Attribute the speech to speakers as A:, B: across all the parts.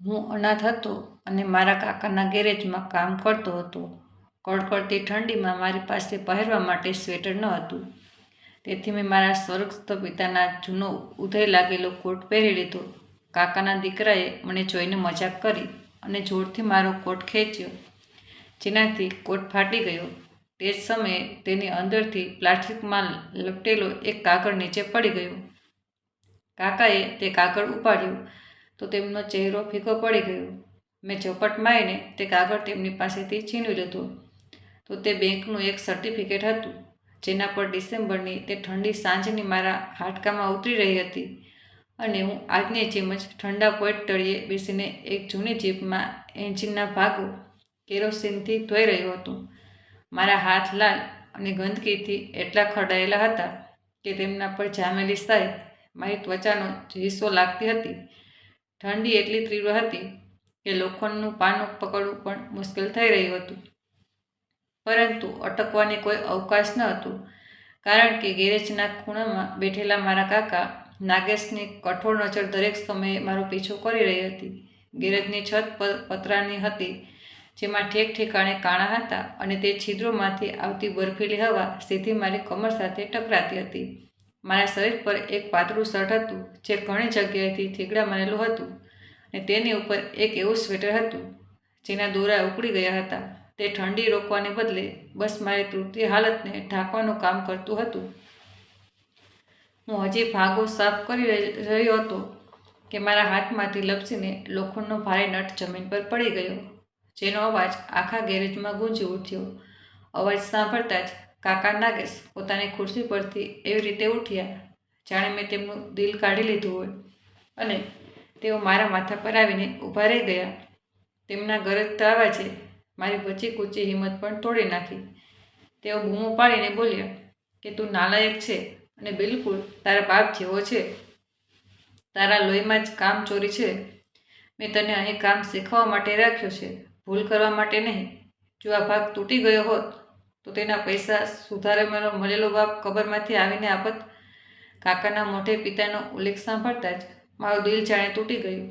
A: હું અનાથ હતો અને મારા કાકાના ગેરેજમાં કામ કરતો હતો. કડકડતી ઠંડીમાં મારી પાસે પહેરવા માટે સ્વેટર ન હતું. તેથી મેં મારા સ્વર્ગસ્થ પિતાના જૂનો ઉધઈ લાગેલો કોટ પહેરી લીધો. કાકાના દીકરાએ મને જોઈને મજાક કરી અને જોરથી મારો કોટ ખેંચ્યો, જેનાથી કોટ ફાટી ગયો. તે જ સમયે તેની અંદરથી પ્લાસ્ટિકમાં લપટેલો એક કાગળ નીચે પડી ગયો. કાકાએ તે કાગળ ઉપાડ્યો તો તેમનો ચહેરો ફીકો પડી ગયો. મેં ઝપટ મારીને તે કાગળ તેમની પાસેથી છીનવી લીધો તો તે બેંકનું એક સર્ટિફિકેટ હતું, જેના પર ડિસેમ્બરની તે ઠંડી સાંજની મારા હાડકામાં ઉતરી રહી હતી અને હું આજની જેમ જ ઠંડા પોઈન્ટ તળિયે બેસીને એક જૂની જીપમાં એન્જિનના ભાગો કેરોસીનથી ધોઈ રહ્યો હતો. મારા હાથ લાલ અને ગંદકીથી એટલા ખરડાયેલા હતા કે તેમના પર જામેલી સાય મારી ત્વચાનો હિસ્સો લાગતી હતી. ઠંડી એટલી તીવ્ર હતી કે લોખંડનું પાનું પકડવું પણ મુશ્કેલ થઈ રહ્યું હતું. પરંતુ અટકવાની કોઈ અવકાશ ન હતું, કારણ કે ગેરેજના ખૂણામાં બેઠેલા મારા કાકા નાગેશની કઠોર નજર દરેક સમયે મારો પીછો કરી રહી હતી. ગેરેજની છત પતરાની હતી, જેમાં ઠેક ઠેકાણે કાણા હતા અને તે છિદ્રોમાંથી આવતી બરફીલી હવા સીધી મારી કમર સાથે ટકરાતી હતી. મારા શરીર પર એક પાતળું શર્ટ હતું જે ઘણી જગ્યાએથી થીગડા મારેલું હતું અને તેની ઉપર એક એવું સ્વેટર હતું જેના દોરા ઉકળી ગયા હતા. તે ઠંડી રોકવાને બદલે બસ મારી તૂટતી હાલતને ઢાંકવાનું કામ કરતું હતું. હું હજી ભાગો સાફ કરી રહ્યો હતો કે મારા હાથમાંથી લપસીને લોખંડનો ભારે નટ જમીન પર પડી ગયો, જેનો અવાજ આખા ગેરેજમાં ગૂંજી ઉઠ્યો. અવાજ સાંભળતા જ કાકા નાગેશ પોતાની ખુરશી પરથી એવી રીતે ઉઠ્યા જાણે મેં તેમનું દિલ કાઢી લીધું હોય, અને તેઓ મારા માથા પર આવીને ઊભા રહી ગયા. તેમના ગરજતા અવાજે મારી બચી કૂચી હિંમત પણ તોડી નાખી. તેઓ બૂમો પાડીને બોલ્યા કે તું નાલાયક છે અને બિલકુલ તારા બાપ જેવો છે. તારા લોહીમાં જ કામ ચોરી છે. મેં તને અહીં કામ શીખવવા માટે રાખ્યો છે, ભૂલ કરવા માટે નહીં. જો આ ભાગ તૂટી ગયો હોત તો તેના પૈસા સુધારે મળેલો બાપ કબરમાંથી આવીને આપત. કાકાના મોઢે પિતાનો ઉલ્લેખ સાંભળતા જ મારું દિલ જાણે તૂટી ગયું.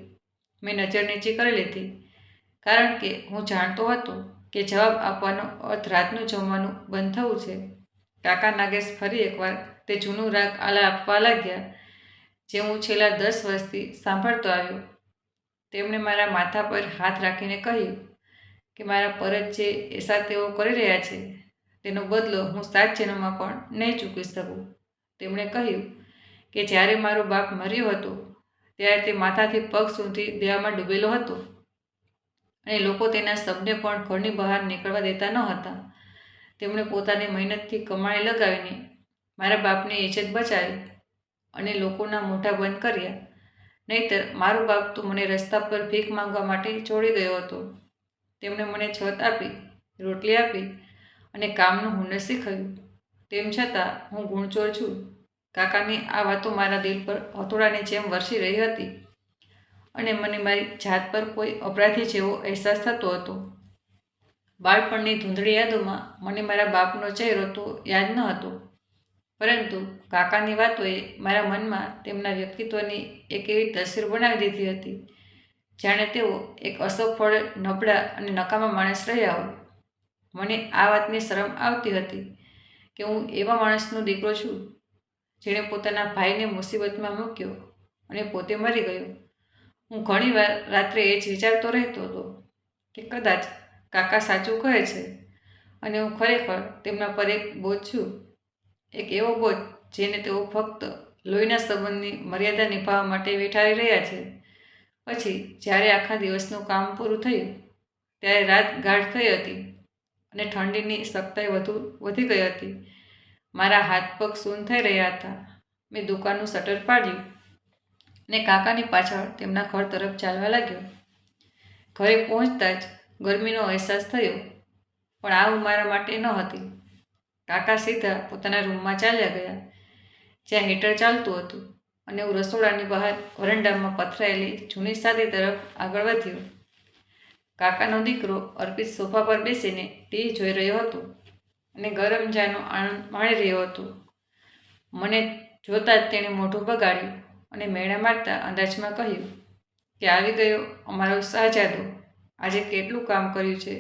A: મેં નજર નીચી કરી લીધી, કારણ કે હું જાણતો હતો કે જવાબ આપવાનો અર્થ રાતનું જમવાનું બંધ થવું છે. કાકા નાગેશ ફરી એકવાર તે જૂનું રાગ આપવા લાગ્યા જે હું છેલ્લા 10 વર્ષથી સાંભળતો આવ્યો. તેમણે મારા માથા પર હાથ રાખીને કહ્યું કે મારા પર જે એસા તેઓ કરી રહ્યા છે તેનો બદલો હું 7 જન્મમાં પણ નહીં ચૂકવી શકું. તેમણે કહ્યું કે જ્યારે મારો બાપ મર્યો હતો ત્યારે તે માથાથી પગ સુધી દેવામાં ડૂબેલો હતો અને લોકો તેના શબને પણ ઘરની બહાર નીકળવા દેતા ન હતા. તેમણે પોતાની મહેનતથી કમાણી લગાવીને મારા બાપની ઇજ્જત બચાવી અને લોકોના મોઢા બંધ કર્યા. નહીંતર મારો બાપ તો મને રસ્તા પર ભીખ માંગવા માટે છોડી ગયો હતો. તેમણે મને છત આપી, રોટલી આપી અને કામનું હુનર શીખવ્યું. તેમ છતાં હું ગુણચોર છું. કાકાની આ વાતો મારા દિલ પર હથોડાની જેમ વરસી રહી હતી અને મને મારી જાત પર કોઈ અપરાધી જેવો અહેસાસ થતો હતો. બાળપણની ધૂંધળી યાદોમાં મને મારા બાપનો ચહેરો તો યાદ ન હતો, પરંતુ કાકાની વાતોએ મારા મનમાં તેમના વ્યક્તિત્વની એક એવી તસવીર બનાવી દીધી હતી, જાણે તેઓ એક અસફળ, નબળા અને નકામા માણસ રહ્યા હોય. મને આ વાતની શરમ આવતી હતી કે હું એવા માણસનો દીકરો છું જેણે પોતાના ભાઈને મુસીબતમાં મૂક્યો અને પોતે મરી ગયો. હું ઘણીવાર રાત્રે એ જ વિચારતો રહેતો હતો કે કદાચ કાકા સાચું કહે છે અને હું ખરેખર તેમના પર એક બોજ છું. એક એવો બોજ જેને તેઓ ફક્ત લોહીના સંબંધની મર્યાદા નિભાવવા માટે વેઠાવી રહ્યા છે. પછી જ્યારે આખા દિવસનું કામ પૂરું થયું ત્યારે રાત ગાઢ થઈ હતી અને ઠંડીની સખ્તાઈ વધી ગઈ હતી. મારા હાથ પગ સૂન થઈ રહ્યા હતા. મેં દુકાનનું શટર પાડ્યું અને કાકાની પાછળ તેમના ઘર તરફ ચાલવા લાગ્યો. ઘરે પહોંચતા જ ગરમીનો અહેસાસ થયો, પણ આવું મારા માટે ન હતી. કાકા સીધા પોતાના રૂમમાં ચાલ્યા ગયા, જ્યાં હીટર ચાલતું હતું, અને હું રસોડાની બહાર વરંડામાં પથરાયેલી જૂની સાદી તરફ આગળ વધ્યો. કાકાનો દીકરો અર્પિત સોફા પર બેસીને ટીવી જોઈ રહ્યો હતો અને ગરમ ચાનો આનંદ માણી રહ્યો હતો. મને જોતાં જ તેણે મોઢું બગાડ્યું અને મેણા મારતા અંદાજમાં કહ્યું કે આવી ગયો અમારો શહજાદો, આજે કેટલું કામ કર્યું છે.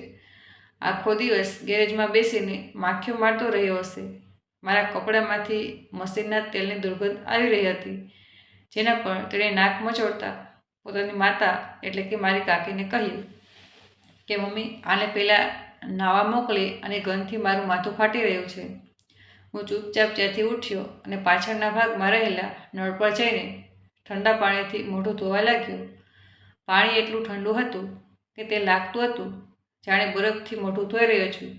A: આખો દિવસ ગેરેજમાં બેસીને માખીઓ મારતો રહ્યો હશે. મારા કપડામાંથી મશીનના તેલની દુર્ગંધ આવી રહી હતી, જેના પર તેણે નાક મચોડતા પોતાની માતા એટલે કે મારી કાકીને કહ્યું કે મમ્મી, આને પહેલાં નાવા મોકલી અને ગંધથી મારું માથું ફાટી રહ્યું છે. હું ચૂપચાપ ત્યાંથી ઉઠ્યો અને પાછળના ભાગમાં રહેલા નળ પર જઈને ઠંડા પાણીથી મોઢું ધોવા લાગ્યો. પાણી એટલું ઠંડુ હતું કે તે લાગતું હતું જાણે બરફથી મોઢું ધોઈ રહ્યો છું,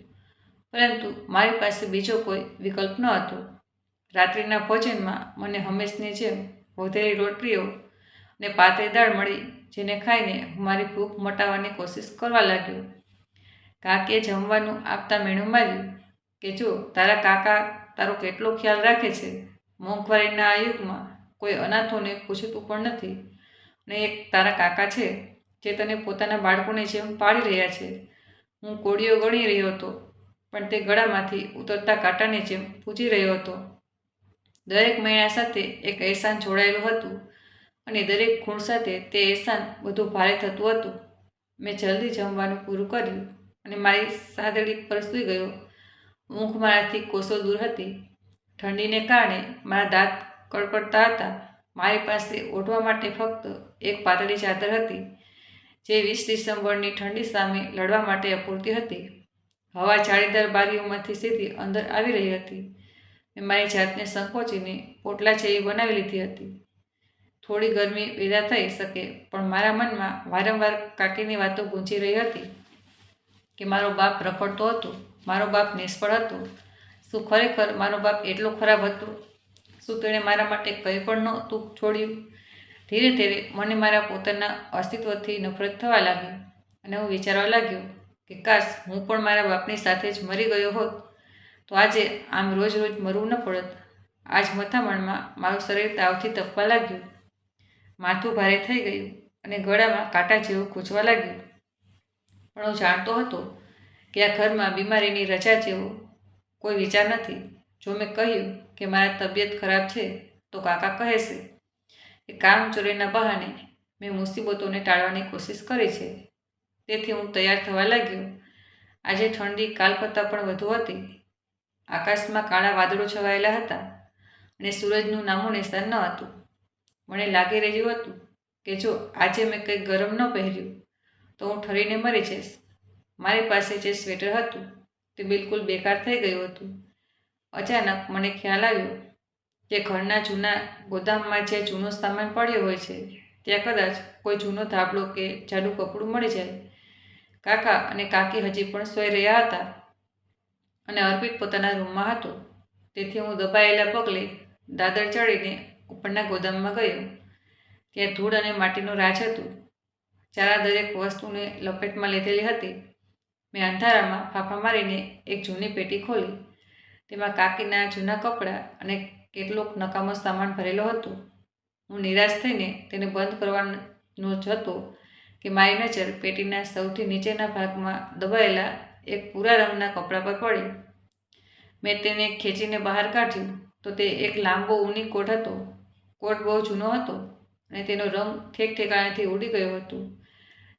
A: પરંતુ મારી પાસે બીજો કોઈ વિકલ્પ ન હતો. રાત્રિના ભોજનમાં મને હંમેશની જેમ વધેલી રોટલીઓ અને પાતળી દાળ મળી, જેને ખાઈને હું મારી ભૂખ મટાવવાની કોશિશ કરવા લાગ્યો. કાકીએ જમવાનું આપતા મેણું માર્યું કે જો તારા કાકા તારો કેટલો ખ્યાલ રાખે છે. મોંઘવારીના આ યુગમાં કોઈ અનાથોને પૂછતું પણ નથી, અને એક તારા કાકા છે જે તને પોતાના બાળકોની જેમ પાળી રહ્યા છે. હું કોળીઓ ગણી રહ્યો હતો, પણ તે ગળામાંથી ઉતરતા કાંટાની જેમ પૂછી રહ્યો હતો. દરેક મહિના સાથે એક એહસાન જોડાયેલું હતું, અને દરેક ખૂણ સાથે તે એહસાન વધુ ભારે થતું હતું. મેં જલ્દી જમવાનું પૂરું કર્યું અને મારી સાદડી પર સૂઈ ગયો. ઊંઘ મારાથી કોસો દૂર હતી. ઠંડીને કારણે મારા દાંત કડકડતા હતા. મારી પાસે ઓઢવા માટે ફક્ત એક પાતળી ચાદર હતી, જે 20 ડિસેમ્બરની ઠંડી સામે લડવા માટે અપૂરતી હતી. હવા જાળીદાર બારીઓમાંથી સીધી અંદર આવી રહી હતી. મેં મારી જાતને સંકોચીને પોટલા જેવી બનાવી લીધી હતી. થોડી ગરમી પેદા થઈ શકે, પણ મારા મનમાં વારંવાર કાકીની વાતો ગૂંજી રહી હતી કે મારો બાપ રખડતો હતો, મારો બાપ નિષ્ફળ હતો. શું ખરેખર મારો બાપ એટલો ખરાબ હતો? શું તેણે મારા માટે કંઈ પણ નહોતું છોડ્યું? ધીરે ધીરે મને મારા પોતાના અસ્તિત્વથી નફરત થવા લાગી, અને હું વિચારવા લાગ્યો કે કાશ હું પણ મારા બાપની સાથે જ મરી ગયો હોત, તો આજે આમ રોજ રોજ મરવું ન પડત. આજ મથામણમાં મારું શરીર તાવથી તપવા લાગ્યું. માથું ભારે થઈ ગયું અને ગળામાં કાંટા જેવું ખૂંચવા લાગ્યું. પણ હું જાણતો હતો કે આ ઘરમાં બીમારીની રજા જેવો કોઈ વિચાર નથી. જો મેં કહ્યું કે મારા તબિયત ખરાબ છે, તો કાકા કહેશે કે કામચોરીના બહાને મેં મુસીબતોને ટાળવાની કોશિશ કરી છે. તેથી હું તૈયાર થવા લાગ્યો. આજે ઠંડી કાલ કરતાં પણ વધુ હતી. આકાશમાં કાળા વાદળો છવાયેલા હતા અને સૂરજનું નામું નિશાન ન હતું. મને લાગી રહ્યું હતું કે જો આજે મેં કંઈ ગરમ ન પહેર્યું તો હું ઠરીને મરી જઈશ. મારી પાસે જે સ્વેટર હતું તે બિલકુલ બેકાર થઈ ગયું હતું. અચાનક મને ખ્યાલ આવ્યો કે ઘરના જૂના ગોદામમાં જે જૂનો સામાન પડ્યો હોય છે, ત્યાં કદાચ કોઈ જૂનો ધાબળો કે જાડું કપડું મળી જાય. કાકા અને કાકી હજી પણ સૂઈ રહ્યા હતા, અને અર્પિત પોતાના રૂમમાં હતો. તેથી હું દબાયેલા પગલે દાદર ચડીને ઉપરના ગોદામમાં ગયો. ત્યાં ધૂળ અને માટીનું રાજ હતું. ચારા દરેક વસ્તુને લપેટમાં લીધેલી હતી. મેં અંધારામાં ફાંફા મારીને એક જૂની પેટી ખોલી. તેમાં કાકીના જૂના કપડાં અને કેટલોક નકામો સામાન ભરેલો હતો. હું નિરાશ થઈને તેને બંધ કરવાનો જ હતો કે મારી નજર પેટીના સૌથી નીચેના ભાગમાં દબાયેલા એક ભૂરા રંગના કપડા પર પડી. મેં તેને ખેંચીને બહાર કાઢ્યું તો તે એક લાંબો ઊની કોટ હતો. કોટ બહુ જૂનો હતો અને તેનો રંગ ઠેક ઠેકાણેથી ઉડી ગયો હતો.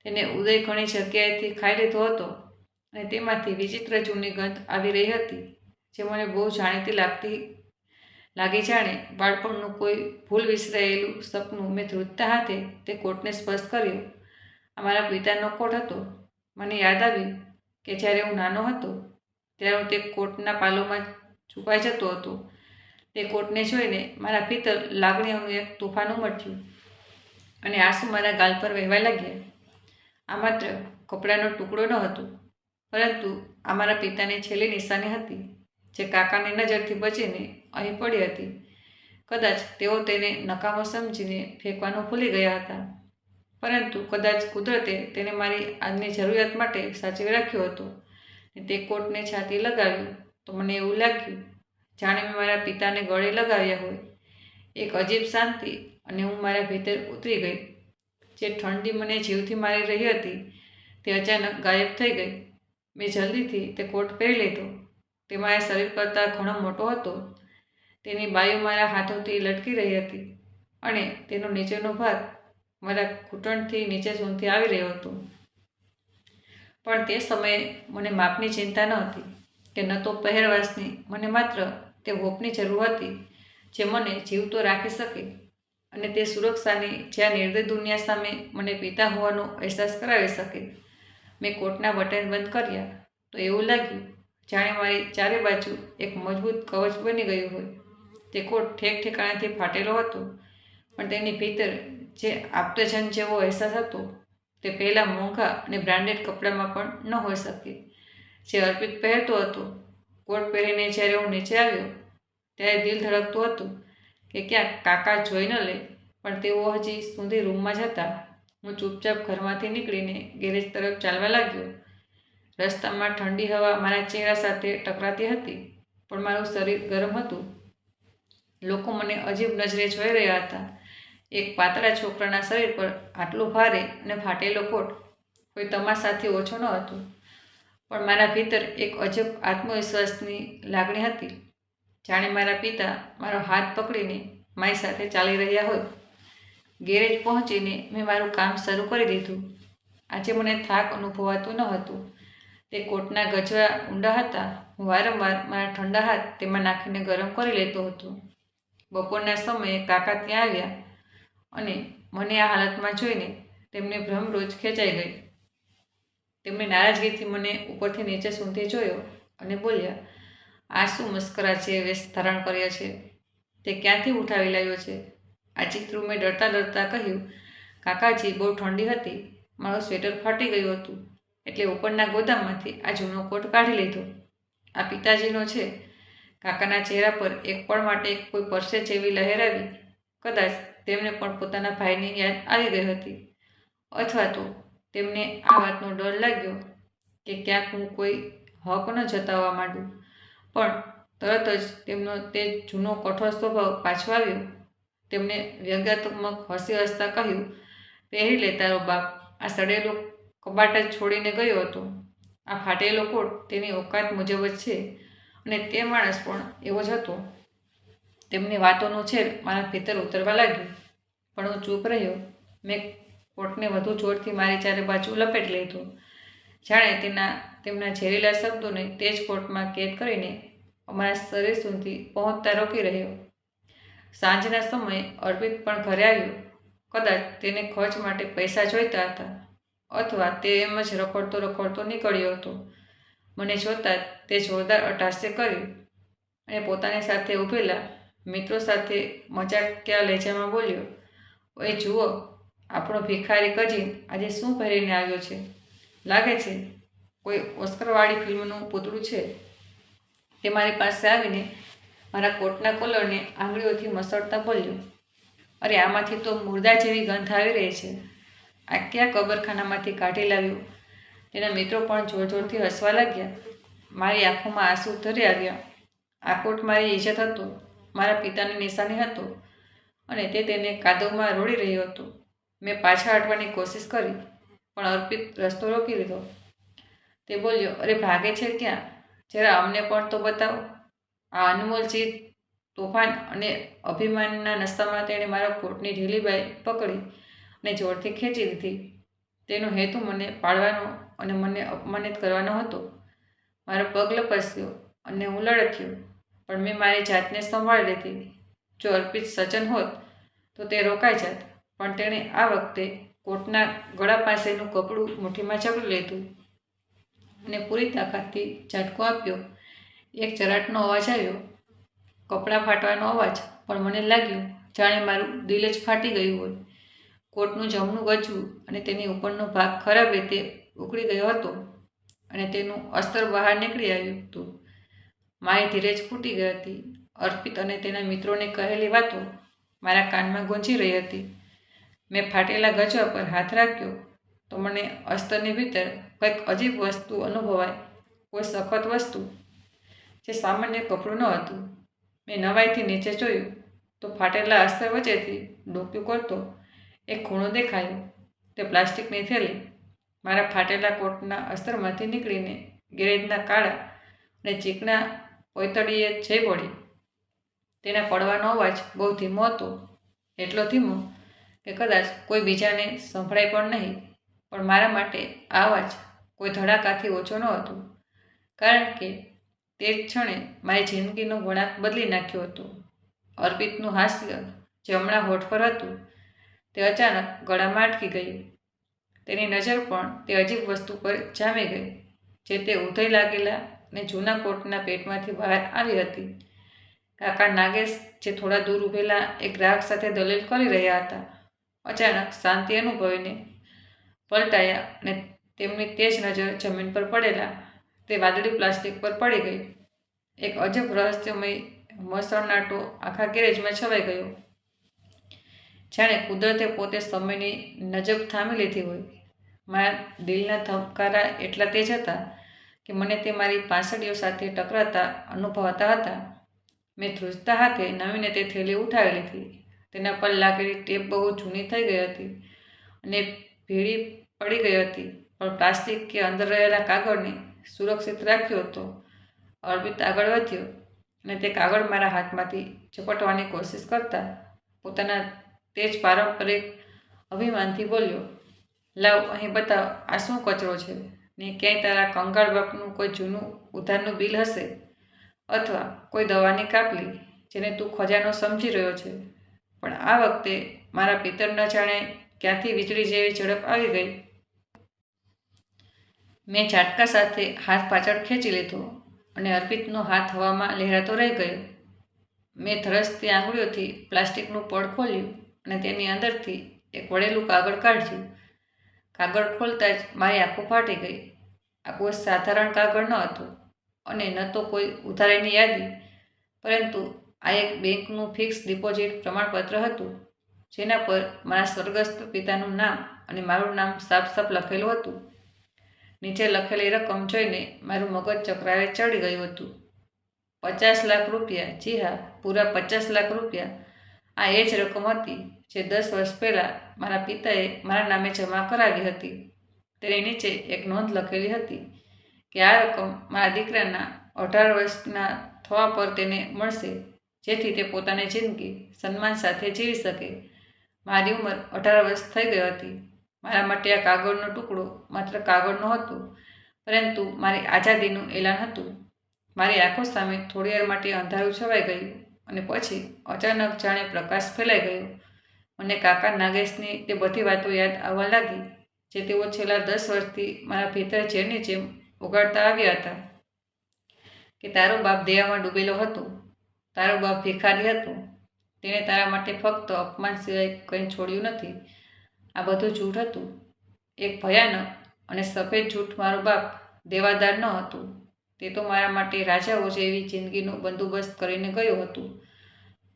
A: તેને ઉદય ઘણી જગ્યાએથી ખાઈ લીધો હતો, અને તેમાંથી વિચિત્ર જૂની ગંધ આવી રહી હતી, જે મને બહુ જાણીતી લાગી. જાણે બાળપણનું કોઈ ભૂલ વિસરાયેલું સપનું. મેં ધ્રુજતા હાથે તે કોટને સ્પર્શ કર્યો. આ મારા પિતાનો કોટ હતો. મને યાદ આવ્યું કે જ્યારે હું નાનો હતો ત્યારે હું તે કોટના પાલોમાં છુપાઈ જતો હતો. તે કોટને જોઈને મારા ભીતર લાગણીઓનું એક તોફાન ઉમટ્યું, અને આંસુ મારા ગાલ પર વહેવા લાગ્યા. આ માત્ર કપડાનો ટુકડો ન હતો, પરંતુ આ મારા પિતાની છેલ્લી નિશાની હતી, જે કાકાની નજરથી બચીને અહીં પડી હતી. કદાચ તેઓ તેને નકામો સમજીને ફેંકવાનું ભૂલી ગયા હતા, પરંતુ કદાચ કુદરતે તેને મારી આજની જરૂરિયાત માટે સાચવી રાખ્યો હતો. તે કોટને છાતી લગાવ્યું તો મને એવું લાગ્યું જાણે મેં મારા પિતાને ગળે લગાવ્યા હોય. એક અજીબ શાંતિ, અને હું મારા ભીતર ઉતરી ગઈ. જે ઠંડી મને જીવથી મારી રહી હતી તે અચાનક ગાયબ થઈ ગઈ. મેં જલ્દીથી તે કોટ પહેરી લીધો. તે મારા શરીર કરતાં ઘણો મોટો હતો. તેની બાજુ મારા હાથોથી લટકી રહી હતી, અને તેનો નીચેનો ભાગ મારા ઘૂંટણથી નીચે સુધી આવી રહ્યો હતો. પણ તે સમયે મને માપની ચિંતા ન હતી કે ન તો પહેરવાશની. મને માત્ર તે હોપની જરૂર હતી જે મને જીવતો રાખી શકે અને તે સુરક્ષાની જ્યાં નિર્દય દુનિયા સામે મને પિતા હોવાનો અહેસાસ કરાવી શકે. મેં કોટના બટન બંધ કર્યા તો એવું લાગ્યું જાણે મારી ચારે બાજુ એક મજબૂત કવચ બની ગયું હોય. તે કોટ ઠેક ઠેકાણેથી ફાટેલો હતો, પણ તેની ભીતર જે આપ્તજન જેવો અહેસાસ હતો તે પહેલાં મોંઘા અને બ્રાન્ડેડ કપડામાં પણ ન હોઈ શકે જે અર્પિત પહેરતો હતો. કોટ પહેરીને જ્યારે હું નીચે આવ્યો ત્યારે દિલ ધડકતું હતું કે ક્યાંક કાકા જોઈ ન લે, પણ તેઓ હજી સુધી રૂમમાં જ હતા. હું ચૂપચાપ ઘરમાંથી નીકળીને ગેરેજ તરફ ચાલવા લાગ્યો. રસ્તામાં ઠંડી હવા મારા ચહેરા સાથે ટકરાતી હતી, પણ મારું શરીર ગરમ હતું. લોકો મને અજીબ નજરે જોઈ રહ્યા હતા. એક પાતળા છોકરાના શરીર પર આટલો ભારે અને ફાટેલો કોટ કોઈ તમાશાથી ઓછો ન હતો. પણ મારા ભીતર એક અજબ આત્મવિશ્વાસની લાગણી હતી, જાણે મારા પિતા મારો હાથ પકડીને મારી સાથે ચાલી રહ્યા હોય. ગેરેજ પહોંચીને મેં મારું કામ શરૂ કરી દીધું. આજે મને થાક અનુભવાતો ન હતો. તે કોટના ગજવા ઊંડા હતા. હું વારંવાર મારા ઠંડા હાથ તેમાં નાખીને ગરમ કરી લેતો હતો. બપોરના સમયે કાકા ત્યાં આવ્યા અને મને આ હાલતમાં જોઈને તેમને ભ્રમરોજ ખેંચાઈ ગઈ. તેમણે નારાજગીથી મને ઉપરથી નીચે સુધી જોયો અને બોલ્યા, આ શું મસ્કરા છે વેશ ધારણ કર્યા છે? તે ક્યાંથી ઉઠાવી લાવ્યો છે? આ ચિત્રું મેં ડરતા ડરતા કહ્યું, કાકાજી બહુ ઠંડી હતી, મારું સ્વેટર ફાટી ગયું હતું એટલે ઉપરના ગોદામમાંથી આ જૂનો કોટ કાઢી લીધો. આ પિતાજીનો છે. કાકાના ચહેરા પર એક પળ માટે કોઈ પરસે જેવી લહેર આવી. કદાચ તેમને પણ પોતાના ભાઈની યાદ આવી ગઈ હતી, અથવા તો તેમને આ વાતનો ડર લાગ્યો કે ક્યાંક હું કોઈ હક ન જતાવવા માંડું. પણ તરત જ તેમનો તે જૂનો કઠોર સ્વભાવ પાછો આવ્યો. તેમણે વ્યંગાત્મક હસી હસતા કહ્યું, પહેરી લે તારો બાપ આ સડેલો કબાટ જ છોડીને ગયો હતો. આ ફાટેલો કોટ તેની ઓકાત મુજબ જ છે અને તે માણસ પણ એવો જ હતો. તેમની વાતોનું છેદ મારા ભીતર ઉતરવા લાગ્યું, પણ હું ચૂપ રહ્યો. મેં કોટને વધુ જોરથી મારી ચારે બાજુ લપેટ લીધો, જાણે તેમના ઝેરીલા શબ્દોને તે જ કોટમાં કેદ કરીને અમારા શરીર સુધી પહોંચતા રોકી રહ્યો. સાંજના સમયે અર્પિત પણ ઘરે આવ્યો. કદાચ તેને ખર્ચ માટે પૈસા જોઈતા હતા, અથવા તે એમ જ રખડતો નીકળ્યો હતો. મને જોતાં તે જોરદાર અટ્ટહાસ્ય કર્યું અને પોતાની સાથે ઊભેલા મિત્રો સાથે મજાકિયા લહેજામાં બોલ્યો, ઓય જુઓ, આપણો ભિખારી કજીન આજે શું પહેરીને આવ્યો છે? લાગે છે કોઈ ઓસ્કરવાળી ફિલ્મનું પૂતળું છે. તે મારી પાસે આવીને મારા કોટના કોલરને આંગળીઓથી મસળતા બોલ્યો, અરે આમાંથી તો મુર્દા જેવી ગંધ આવી રહી છે. આ ક્યાં કબરખાનામાંથી કાઢી લાવ્યો? તેના મિત્રો પણ જોર જોરથી હસવા લાગ્યા. મારી આંખોમાં આંસુ ધરી આવ્યા. આ કોટ મારી ઇજ્જત હતો, મારા પિતાની નિશાની હતો અને તે તેને કાદવમાં રોડી રહ્યો હતો. મેં પાછા હટવાની કોશિશ કરી, પણ અર્પિત રસ્તો રોકી લીધો. તે બોલ્યો, અરે ભાગે છે ક્યાં? જરા અમને પણ તો બતાવો. આ અનમોલ ચીજ તોફાન અને અભિમાનના નશામાં તેણે મારા કોટની ઢીલી બાઈ પકડી અને જોરથી ખેંચી લીધી. તેનો હેતુ મને પાડવાનો અને મને અપમાનિત કરવાનો હતો. મારો પગ લપસ્યો અને હું લડખ્યો, પણ મેં મારી જાતને સંભાળી લીધી. જો અર્પિત સજ્જન હોત તો તે રોકાઈ જાત, પણ તેણે આ વખતે કોટના ગળા પાસેનું કપડું મુઠ્ઠીમાં જકડી લીધું અને પૂરી તાકાતથી ઝાટકો આપ્યો. એક ચરાટનો અવાજ આવ્યો, કપડાં ફાટવાનો અવાજ, પણ મને લાગ્યું જાણે મારું દિલ જ ફાટી ગયું હોય. કોટનું જમણું ગજવું અને તેની ઉપરનો ભાગ ખરાબ રીતે ઉકળી ગયો હતો અને તેનું અસ્તર બહાર નીકળી આવ્યું હતું. મારી ધીરજ ખૂટી ગઈ હતી. અર્પિત અને તેના મિત્રોને કહેલી વાતો મારા કાનમાં ગૂંજી રહી હતી. મેં ફાટેલા ગજવા પર હાથ રાખ્યો તો મને અસ્તરની ભીતર કંઈક અજીબ વસ્તુ અનુભવાય, કોઈ સખત વસ્તુ જે સામાન્ય કપડું ન હતું. મેં નવાઈથી નીચે જોયું તો ફાટેલા અસ્તર વચ્ચેથી ડોક્યું કરતો એક ખૂણો દેખાયો. તે પ્લાસ્ટિકની થેલી મારા ફાટેલા કોટના અસ્તરમાંથી નીકળીને ગેરેજના કાળા અને ચીકણા પોયતળીએ જઈ પડી. તેના પડવાનો અવાજ બહુ ધીમો હતો, એટલો ધીમો કે કદાચ કોઈ બીજાને સંભળાય પણ નહીં, પણ મારા માટે આ અવાજ કોઈ ધડાકાથી ઓછો ન હતો, કારણ કે તે ક્ષણે મારી જિંદગીનો વળાંક બદલી નાખ્યો હતો. અર્પિતનું હાસ્ય, જે હમણાં હોઠ પર હતું, તે અચાનક ગળામાં અટકી ગયું. તેની નજર પણ તે અજીબ વસ્તુ પર જામી ગઈ, જે તે ઉધઈ લાગેલા ને જૂના કોટના પેટમાંથી બહાર આવી હતી. કાકા નાગેશ, જે થોડા દૂર ઊભેલા એક ગ્રાહક સાથે દલીલ કરી રહ્યા હતા, અચાનક શાંતિ અનુભવીને પલટાયા અને તેમની તેજ નજર જમીન પર પડેલા તે વાદળી પ્લાસ્ટિક પર પડી ગઈ. એક અજબ રહસ્યમય મસળનાટો આખા ગેરેજમાં છવાઈ ગયો, જાણે કુદરતે પોતે સમયની નજબ થામી લીધી હોય. મારા દિલના ધબકારા એટલા તેજ હતા કે મને તે મારી પાંસળીઓ સાથે ટકરાતા અનુભવાતા હતા. મેં ધ્રુજતા હાથે નવીને તે થેલી ઉઠાવી લીધી. તેના પર લાગેલી ટેપ બહુ જૂની થઈ ગઈ હતી અને ભીડી પડી ગઈ હતી, પણ પ્લાસ્ટિક કે અંદર રહેલા કાગળને સુરક્ષિત રાખ્યો હતો. અર્પિત આગળ વધ્યો અને તે કાગળ મારા હાથમાંથી ઝપટવાની કોશિશ કરતા પોતાના તે જ પારંપરિક અભિમાનથી બોલ્યો, લાવ અહીં બતાવ, આ શું કચરો છે? ને ક્યાંય તારા કંગાળ બાપનું કોઈ જૂનું ઉધારનું બિલ હશે, અથવા કોઈ દવાની કાપલી જેને તું ખજાનો સમજી રહ્યો છે. પણ આ વખતે મારા પિત્તર ન જાણે ક્યાંથી વીજળી જેવી ઝડપ આવી ગઈ. મેં ઝાટકા સાથે હાથ પાછળ ખેંચી લીધો અને અર્પિતનો હાથ હવામાં લહેરાતો રહી ગયો. મેં ધ્રસતી આંગળીઓથી પ્લાસ્ટિકનું પડ ખોલ્યું અને તેની અંદરથી એક વળેલું કાગળ કાઢ્યું. કાગળ ખોલતા જ મારી આંખો ફાટી ગઈ. આ કોઈ સાધારણ કાગળ ન હતો અને ન તો કોઈ ઉધારીની યાદી, પરંતુ આ એક બેંકનું ફિક્સ ડિપોઝિટ પ્રમાણપત્ર હતું, જેના પર મારા સ્વર્ગસ્થ પિતાનું નામ અને મારું નામ સાફ સાફ લખેલું હતું. નીચે લખેલી રકમ જોઈને મારું મગજ ચક્રાવે ચડી ગયું હતું. 50 લાખ રૂપિયા! જી હા, પૂરા 50 લાખ રૂપિયા! આ એ જ રકમ હતી જે 10 વર્ષ પહેલાં મારા પિતાએ મારા નામે જમા કરાવી હતી. તેની નીચે એક નોંધ લખેલી હતી કે આ રકમ મારા દીકરાના 18 વર્ષના થવા પર તેને મળશે, જેથી તે પોતાની જિંદગી સન્માન સાથે જીવી શકે. મારી ઉંમર 18 વર્ષ થઈ ગઈ હતી. મારા માટે આ કાગળનો ટુકડો માત્ર કાગળ નહોતો, પરંતુ મારી આઝાદીનું એલાન હતું. મારી આંખો સામે થોડીવાર માટે અંધારું છવાઈ ગયું અને પછી અચાનક જાણે પ્રકાશ ફેલાઈ ગયો. મને કાકા નાગેશની તે બધી વાતો યાદ આવવા લાગી, જે તેઓ છેલ્લા 10 વર્ષથી મારા ભીતર ઝેરની જેમ ઉગાડતા આવ્યા હતા. કે તારો બાપ દેવામાં ડૂબેલો હતો, તારો બાપ ભિખારી હતો, તેણે તારા માટે ફક્ત અપમાન સિવાય કંઈ છોડ્યું નથી. આ બધું જૂઠ હતું, એક ભયાનક અને સફેદ જૂઠ. મારો બાપ દેવાદાર ન હતો, તે તો મારા માટે રાજાઓ જેવી જિંદગીનો બંદોબસ્ત કરીને ગયો હતો,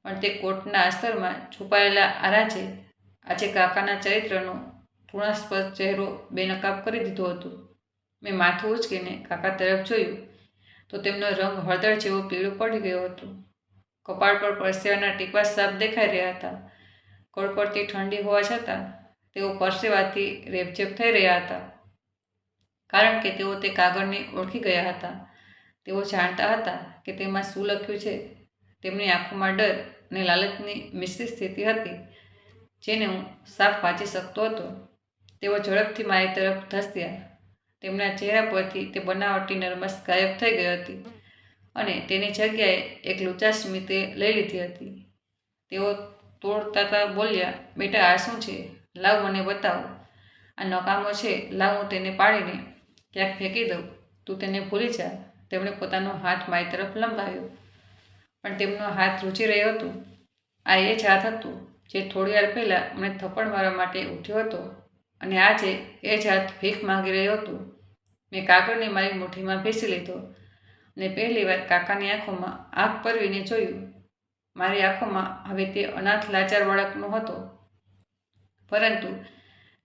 A: પણ તે કોર્ટના અસ્તરમાં છુપાયેલા આ રાજે આજે કાકાના ચરિત્રનો તૃણાસ્પદ ચહેરો બેનકાબ કરી દીધો હતો. મેં માથું ઉંચકીને કાકા તરફ જોયું તો તેમનો રંગ હળદર જેવો પીળો પડી ગયો હતો. કપાળ પર પરસેવાના ટીપા સાફ દેખાઈ રહ્યા હતા. કડકડતી ઠંડી હોવા છતાં તેઓ પરસેવાથી રેબઝેબ થઈ રહ્યા હતા, કારણ કે તેઓ તે કાગળને ઓળખી ગયા હતા. તેઓ જાણતા હતા કે તેમાં શું લખ્યું છે. તેમની આંખોમાં ડર અને લાલચની મિશ્રિત સ્થિતિ હતી, જેને હું સાફ વાંચી શકતો હતો. તેઓ ઝડપથી મારી તરફ ધસ્યા. તેમના ચહેરા પરથી તે બનાવટી નરમાશ ગાયબ થઈ ગઈ હતી અને તેની જગ્યાએ એક લૂંચા સ્મિતે લઈ લીધી હતી. તેઓ તોડતા બોલ્યા, બેટા, આ શું છે? લાવ મને બતાવો. આ નકામો છે, લાવ હું તેને પાડીને ક્યાંક ફેંકી દઉં. તું તેને ભૂલી જા. તેમણે પોતાનો હાથ મારી તરફ લંબાવ્યો, પણ તેમનો હાથ રૂચી રહ્યો હતો. આ એ જ હાથ હતો જે થોડીવાર પહેલાં મને થપ્પડ મારવા માટે ઉઠ્યો હતો, અને આજે એ જ હાથ ભીખ માંગી રહ્યો હતો. મેં કાગળને મારી મુઠ્ઠીમાં ભેસી લીધો અને પહેલીવાર કાકાની આંખોમાં આંખ પરવીને જોયું. મારી આંખોમાં હવે તે અનાથ લાચાર બાળક નહોતો, પરંતુ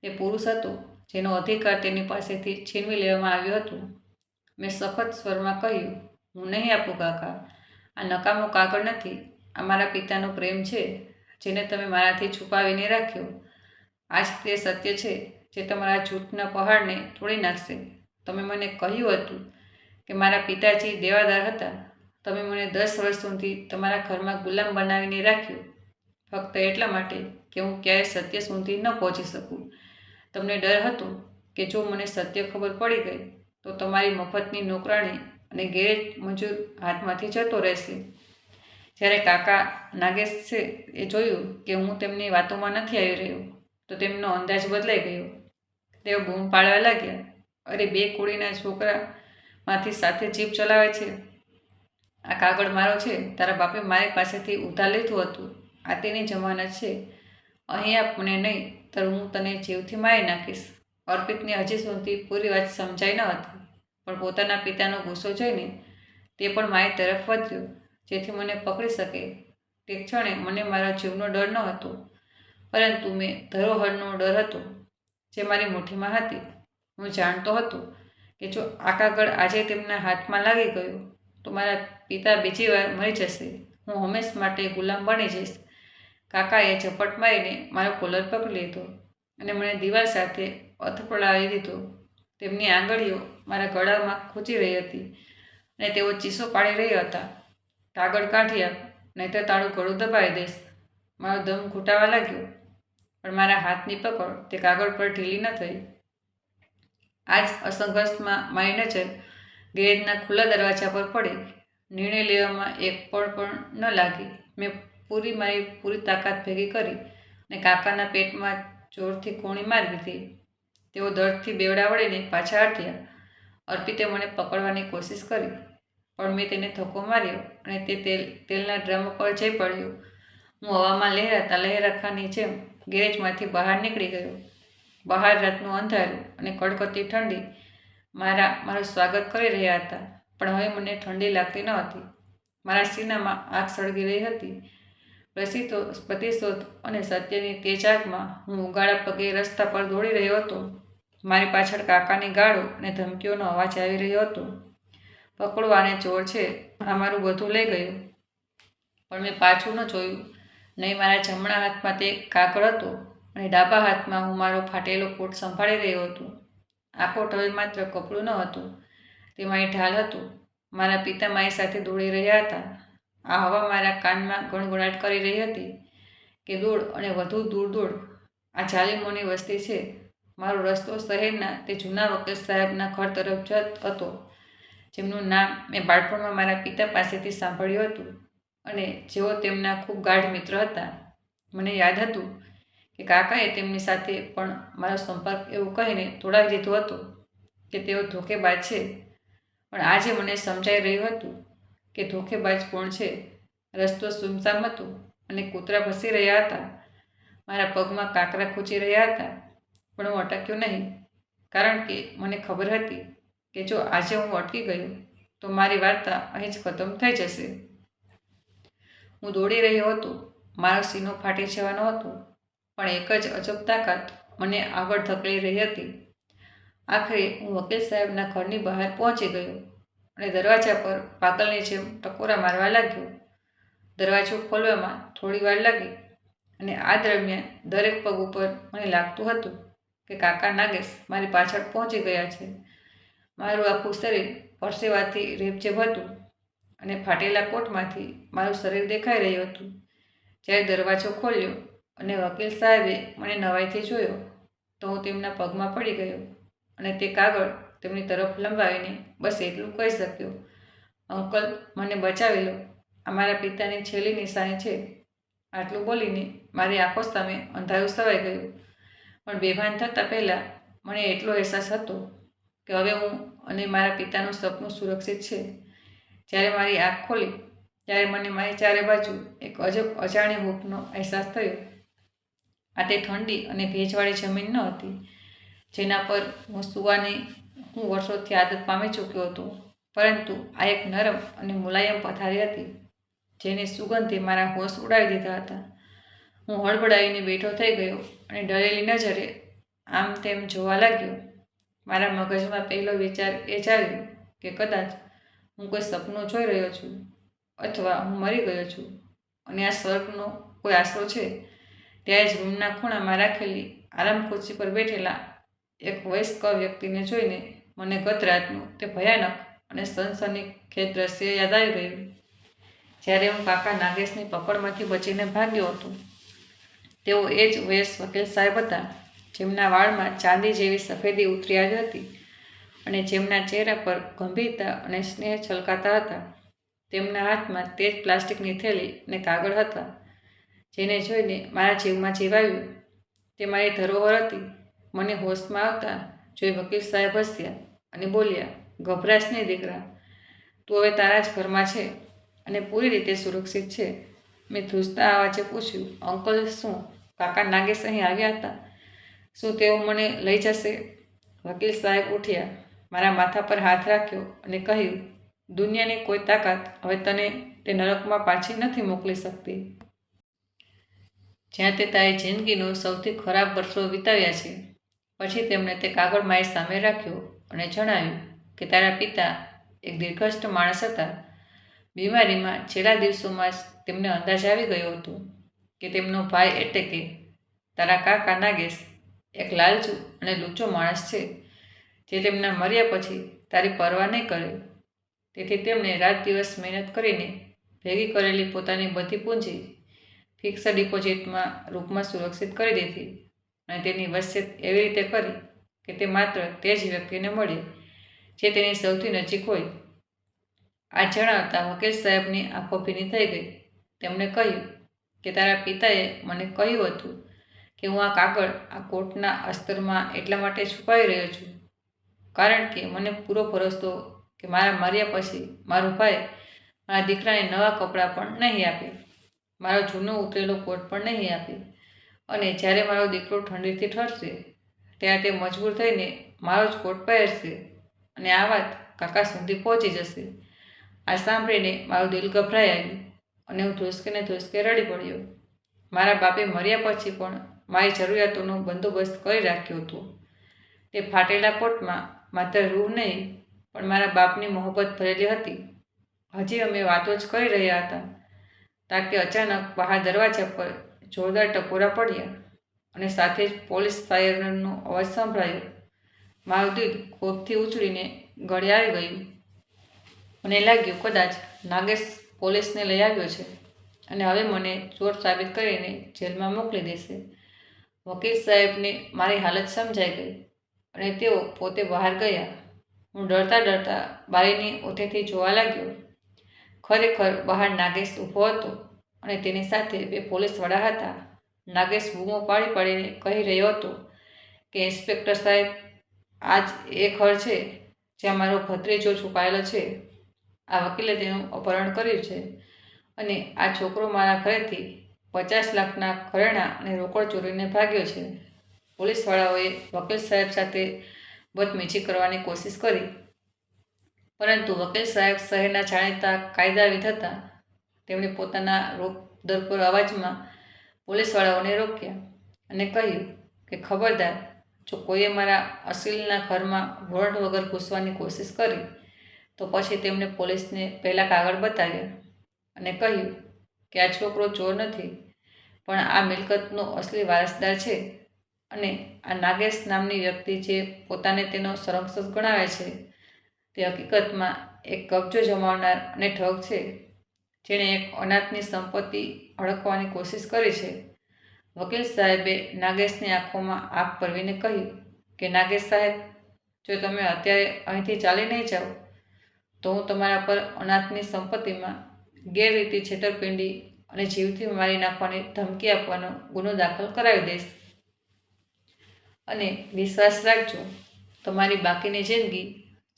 A: તે પુરુષ હતો જેનો અધિકાર તેની પાસેથી છીનવી લેવામાં આવ્યો હતો. મેં સખત સ્વરમાં કહ્યું, હું નહીં આપું કાકા. આ નકામો કાગળ નથી. આ મારા પિતાનો પ્રેમ છે, જેને તમે મારાથી છુપાવીને રાખ્યો. આજ તે સત્ય છે જે તમારા જૂઠના પહાડને તોડી નાખશે. તમે મને કહ્યું હતું કે મારા પિતાજી દેવાદાર હતા. તમે મને 10 વર્ષ સુધી તમારા ઘરમાં ગુલામ બનાવીને રાખ્યો, ફક્ત એટલા માટે કે હું ક્યારેય સત્ય સુધી ન પહોંચી શકું. તમને ડર હતો કે જો મને સત્ય ખબર પડી ગઈ તો તમારી મફતની નોકરાણી અને ગેરેજ મજૂર હાથમાંથી જતો રહેશે. જ્યારે કાકા નાગેશે એ જોયું કે હું તેમની વાતોમાં નથી આવી રહ્યો તો તેમનો અંદાજ બદલાઈ ગયો. તેઓ બૂમ પાડવા લાગ્યા, અરે 2 કુડીના છોકરામાંથી સાથે જીપ ચલાવે છે. આ કાગળ મારો છે. તારા બાપે મારી પાસેથી ઉધાર લીધું હતું. આ તેની જમાનત છે. અહીં આપ મને નહીં તો હું તને જીવથી મારી નાખીશ. અર્પિતને હજી સુધી પૂરી વાત સમજાઈ ન હતી, પણ પોતાના પિતાનો ગુસ્સો જોઈને તે પણ મારી તરફ વધ્યો જેથી મને પકડી શકે. તે ક્ષણે મને મારા જીવનો ડર ન હતો, પરંતુ મેં ધરોહરનો ડર હતો જે મારી મુઠ્ઠીમાં હતી. હું જાણતો હતો કે જો આ કાગળ આજે તેમના હાથમાં લાગી ગયો તો મારા પિતા બીજી વાર મરી જશે. હું હંમેશ માટે ગુલામ બની જઈશ. કાકાએ ઝપટ મારીને મારો કોલર પકડી લીધો અને મને દિવાલ સાથે અથડાવી દીધો. તેમની આંગળીઓ મારા ગળામાં ખૂંચી રહી હતી અને તેઓ ચીસો પાડી રહ્યા હતા. કાગળ કાઢી આપ, નહીંતર તારું ગળું દબાવી દઈશ. મારો દમ ઘૂંટાવા લાગ્યો, પણ મારા હાથની પકડ તે કાગળ પર ઢીલી ન થઈ. આ જ અસંઘર્ષમાં મારી નજર ગેરેજના ખુલ્લા દરવાજા પર પડી. નિર્ણય લેવામાં એક પળ પણ ન લાગી. મેં મારી પૂરી તાકાત ભેગી કરી અને કાકાના પેટમાં જોરથી કોણી મારી દીધી. તેઓ દર્દથી બેવડા વળીને પાછા હટ્યા. અર્પિતે મને પકડવાની કોશિશ કરી, પણ મેં તેને ધક્કો માર્યો અને તે તેલના ડ્રમ પર જઈ પડ્યો. હું હવામાં લહેરાખાની જેમ ગેરેજમાંથી બહાર નીકળી ગયો. બહાર રાતનું અંધારું અને કડકડતી ઠંડી મારું સ્વાગત કરી રહ્યા હતા, પણ હવે મને ઠંડી લાગતી ન હતી. મારા સીનામાં આગ સળગી રહી હતી. પ્રતિશોધ અને સત્યની તેજ આગમાં હું ઉગાડા પગે રસ્તા પર દોડી રહ્યો હતો. મારી પાછળ કાકાની ગાળો અને ધમકીઓનો અવાજ આવી રહ્યો હતો. પકડો, આને ચોર છે. આ મારું બધું લઈ ગયું. પણ મેં પાછું ન જોયું. નહીં, મારા જમણા હાથમાં તે કાગળ હતો અને ડાબા હાથમાં હું મારો ફાટેલો કોટ સંભાળી રહ્યો હતો. આ કોટ હવે માત્ર કપડું ન હતું, તે મારી ઢાલ હતું. મારા પિતા મારી સાથે દોડી રહ્યા હતા. આ હવા મારા કાનમાં ગણગણાટ કરી રહી હતી કે દોડ અને વધુ દૂર દોડ. આ જાલિમોની વસ્તી છે. મારો રસ્તો શહેરના તે જૂના વકીલ સાહેબના ઘર તરફ જત હતો, જેમનું નામ મેં બાળપણમાં મારા પિતા પાસેથી સાંભળ્યું હતું અને જેઓ તેમના ખૂબ ગાઢ મિત્ર હતા. મને યાદ હતું કે કાકાએ તેમની સાથે પણ મારો સંપર્ક એવું કહીને તોડાવી દીધો હતો કે તેઓ ધોકેબાજ છે. પણ આજે મને સમજાઈ રહ્યું હતું કે ધોકેબાજ કોણ છે. રસ્તો સુમસામ હતો અને કૂતરા ભસી રહ્યા હતા. મારા પગમાં કાંકરા ખૂંચી રહ્યા હતા, પણ હું અટક્યો નહીં, કારણ કે મને ખબર હતી કે જો આજે હું અટકી ગયો તો મારી વાર્તા અહીં જ ખતમ થઈ જશે. હું દોડી રહ્યો હતો. મારો સીનો ફાટી જવાનો હતો, પણ એક જ અજબ તાકાત મને આગળ ધકેલી રહી હતી. આખરે હું વકીલ સાહેબના ઘરની બહાર પહોંચી ગયો અને દરવાજા પર પાગલની જેમ ટકોરા મારવા લાગ્યો. દરવાજો ખોલવામાં થોડી વાર લાગી અને આ દરમિયાન દરેક પગ ઉપર મને લાગતું હતું કે કાકા નાગેશ મારી પાછળ પહોંચી ગયા છે. મારું આખું શરીર પરસેવાથી રેબઝેબ હતું અને ફાટેલા કોટમાંથી મારું શરીર દેખાઈ રહ્યું હતું. જ્યારે દરવાજો ખોલ્યો અને વકીલ સાહેબે મને નવાઈથી જોયો તો હું તેમના પગમાં પડી ગયો અને તે કાગળ તેમની તરફ લંબાવીને બસ એટલું કહી શક્યો, અંકલ, મને બચાવી લો. આ મારા પિતાની છેલ્લી નિશાની છે. આટલું બોલીને મારી આંખો સામે અંધારું છવાઈ ગયું. પણ બેભાન થતાં પહેલાં મને એટલો અહેસાસ હતો કે હવે હું અને મારા પિતાનું સપનું સુરક્ષિત છે. જ્યારે મારી આંખ ખોલી ત્યારે મને મારી ચારે બાજુ એક અજબ અજાણી હૂંફનો અહેસાસ થયો. આ તે ઠંડી અને ભેજવાળી જમીન ન હતી જેના પર હું સૂવાની હું વર્ષોથી આદત પામી ચૂક્યો હતો, પરંતુ આ એક નરમ અને મુલાયમ પથારી હતી જેની સુગંધે મારા હોશ ઉડાવી દીધા હતા. હું હળબડાવીને બેઠો થઈ ગયો અને ડરેલી નજરે આમ તેમ જોવા લાગ્યો. મારા મગજમાં પહેલો વિચાર એ જ આવ્યો કે કદાચ હું કોઈ સપનું જોઈ રહ્યો છું અથવા હું મરી ગયો છું અને આ સ્વર્ગનો કોઈ આશરો છે. ત્યારે જ રૂમના ખૂણામાં રાખેલી આરામ ખુરશી પર બેઠેલા એક વયસ્ક વ્યક્તિને જોઈને મને ગત રાતનું તે ભયાનક અને સનસનીખેજ દ્રશ્ય યાદ આવી ગયું. જ્યારે હું કાકા નાગેશની પકડમાંથી બચીને ભાગ્યો હતો તેઓ એ જ વયસ વકીલ સાહેબ હતા, જેમના વાળમાં ચાંદી જેવી સફેદી ઉતરી આવી હતી અને જેમના ચહેરા પર ગંભીરતા અને સ્નેહ છલકાતા હતા. તેમના હાથમાં તે જ પ્લાસ્ટિકની થેલી અને કાગળ હતા, જેને જોઈને મારા જીવમાં જીવ આવ્યું. તે મારી ધરોહર હતી. મને હોશમાં આવતા જોઈ વકીલ સાહેબ હસ્યા અને બોલ્યા, "ગભરાશ નહીં દીકરા, તું હવે તારા જ ઘરમાં છે અને પૂરી રીતે સુરક્ષિત છે." મેં ધ્રુજતા અવાજે પૂછ્યું, "અંકલ, શું કાકા નાગેશ અહીં આવ્યા હતા? શું તેઓ મને લઈ જશે?" વકીલ સાહેબ ઉઠ્યા, મારા માથા પર હાથ રાખ્યો અને કહ્યું, "દુનિયાની કોઈ તાકાત હવે તને તે નરકમાં પાછી નથી મોકલી શકતી, જ્યાં તે તારી જિંદગીનો સૌથી ખરાબ વર્ષો વિતાવ્યા છે." પછી તેમણે તે કાગળ મારી સામે રાખ્યો અને જણાવ્યું કે તારા પિતા એક દીર્ઘસ્થ માણસ હતા. બીમારીમાં છેલ્લા દિવસોમાં જ તેમને અંદાજ આવી ગયો હતો કે તેમનો ભાઈ એટલે કે તારા કાકા નાગેશ એક લાલચુ અને લૂચો માણસ છે, જે તેમના મર્યા પછી તારી પરવા નહીં કરે. તેથી તેમણે રાત દિવસ મહેનત કરીને ભેગી કરેલી પોતાની બધી પૂંજી ફિક્સ ડિપોઝિટમાં રૂપમાં સુરક્ષિત કરી દીધી અને તેની વસિયત એવી રીતે કરી કે તે માત્ર તે જ વ્યક્તિને મળે જે તેની સૌથી નજીક હોય. આ જણાવતા વકીલ સાહેબની આંખો ભીની થઈ ગઈ. તેમણે કહ્યું કે તારા પિતાએ મને કહ્યું હતું કે હું આ કાગળ આ કોર્ટના અસ્તરમાં એટલા માટે છુપાવી રહ્યો છું કારણ કે મને પૂરો ભરોસો કે મારા મર્યા પછી મારો ભાઈ મારા દીકરાને નવા કપડાં પણ નહીં આપે, મારો જૂનો ઉતરેલો કોટ પણ નહીં આપે અને જ્યારે મારો દીકરો ઠંડીથી ઠરશે ત્યારે તે મજબૂર થઈને મારો જ કોટ પહેરશે અને આ વાત કાકા સુધી પહોંચી જશે. આ સાંભળીને મારું દિલ ગભરાઈ આવ્યું અને હું ધ્રુસકે રડી પડ્યો. મારા બાપે મર્યા પછી પણ મારી જરૂરિયાતોનો બંદોબસ્ત કરી રાખ્યો હતો. તે ફાટેલા કોટમાં માત્ર રૂહ નહીં પણ મારા બાપની મોહબ્બત ભરેલી હતી. હજી અમે વાતો જ કરી રહ્યા હતા તાકે અચાનક બહાર દરવાજા પર જોરદાર ટકોરા પડ્યા અને સાથે જ પોલીસ સાયરનનો અવાજ સંભળાયો. મારું દિલ ખોફથી ઉછળીને ગળે આવી ગયું. મને લાગ્યું કદાચ નાગેશ પોલીસને લઈ આવ્યો છે અને હવે મને ચોર સાબિત કરીને જેલમાં મોકલી દેશે. વકીલ સાહેબને મારી હાલત સમજાઈ ગઈ અને તેઓ પોતે બહાર ગયા. હું ડરતા બારીની ઓથેથી જોવા લાગ્યો. ખરેખર બહાર નાગેશ ઊભો હતો અને તેની સાથે 2 પોલીસવાળા હતા. નાગેશ બૂમો પાડીને કહી રહ્યો હતો કે ઇન્સ્પેક્ટર સાહેબ, આ જ એ ઘર છે જ્યાં મારો ભત્રીજો છુપાયેલો છે. આ વકીલે તેનું અપહરણ કર્યું છે અને આ છોકરો મારા ઘરેથી 50 લાખના ઘરેણાં અને રોકડ ચોરીને ભાગ્યો છે. પોલીસવાળાઓએ વકીલ સાહેબ સાથે બદમીજી કરવાની કોશિશ કરી, પરંતુ વકીલ સાહેબ શહેરના જાણીતા કાયદાવિદ હતા. તેમણે પોતાના રોકદરપોર અવાજમાં પોલીસવાળાઓને રોક્યા અને કહ્યું કે ખબરદાર, જો કોઈએ મારા અસીલના ઘરમાં વોરંટ વગર ઘૂસવાની કોશિશ કરી તો પછી તેમણે પોલીસને પહેલાં કાગળ બતાવ્યા અને કહ્યું કે આ છોકરો ચોર નથી પણ આ મિલકતનો અસલી વારસદાર છે અને આ નાગેશ નામની વ્યક્તિ જે પોતાને તેનો સંરક્ષક ગણાવે છે તે હકીકતમાં એક કબજો જમાવનાર અને ઠગ છે, જેણે એક અનાથની સંપત્તિ હડપવાની કોશિશ કરી છે. વકીલ સાહેબે નાગેશની આંખોમાં આંખ ભરવીને કહ્યું કે નાગેશ સાહેબ, જો તમે અત્યારે અહીંથી ચાલી નહીં જાઓ તો હું તમારા પર અનાથની સંપત્તિમાં ગેરરીતિ, છેતરપિંડી અને જીવથી મારી નાખવાની ધમકી આપવાનો ગુનો દાખલ કરાવી દઈશ. અને વિશ્વાસ રાખજો, તમારી બાકીની જિંદગી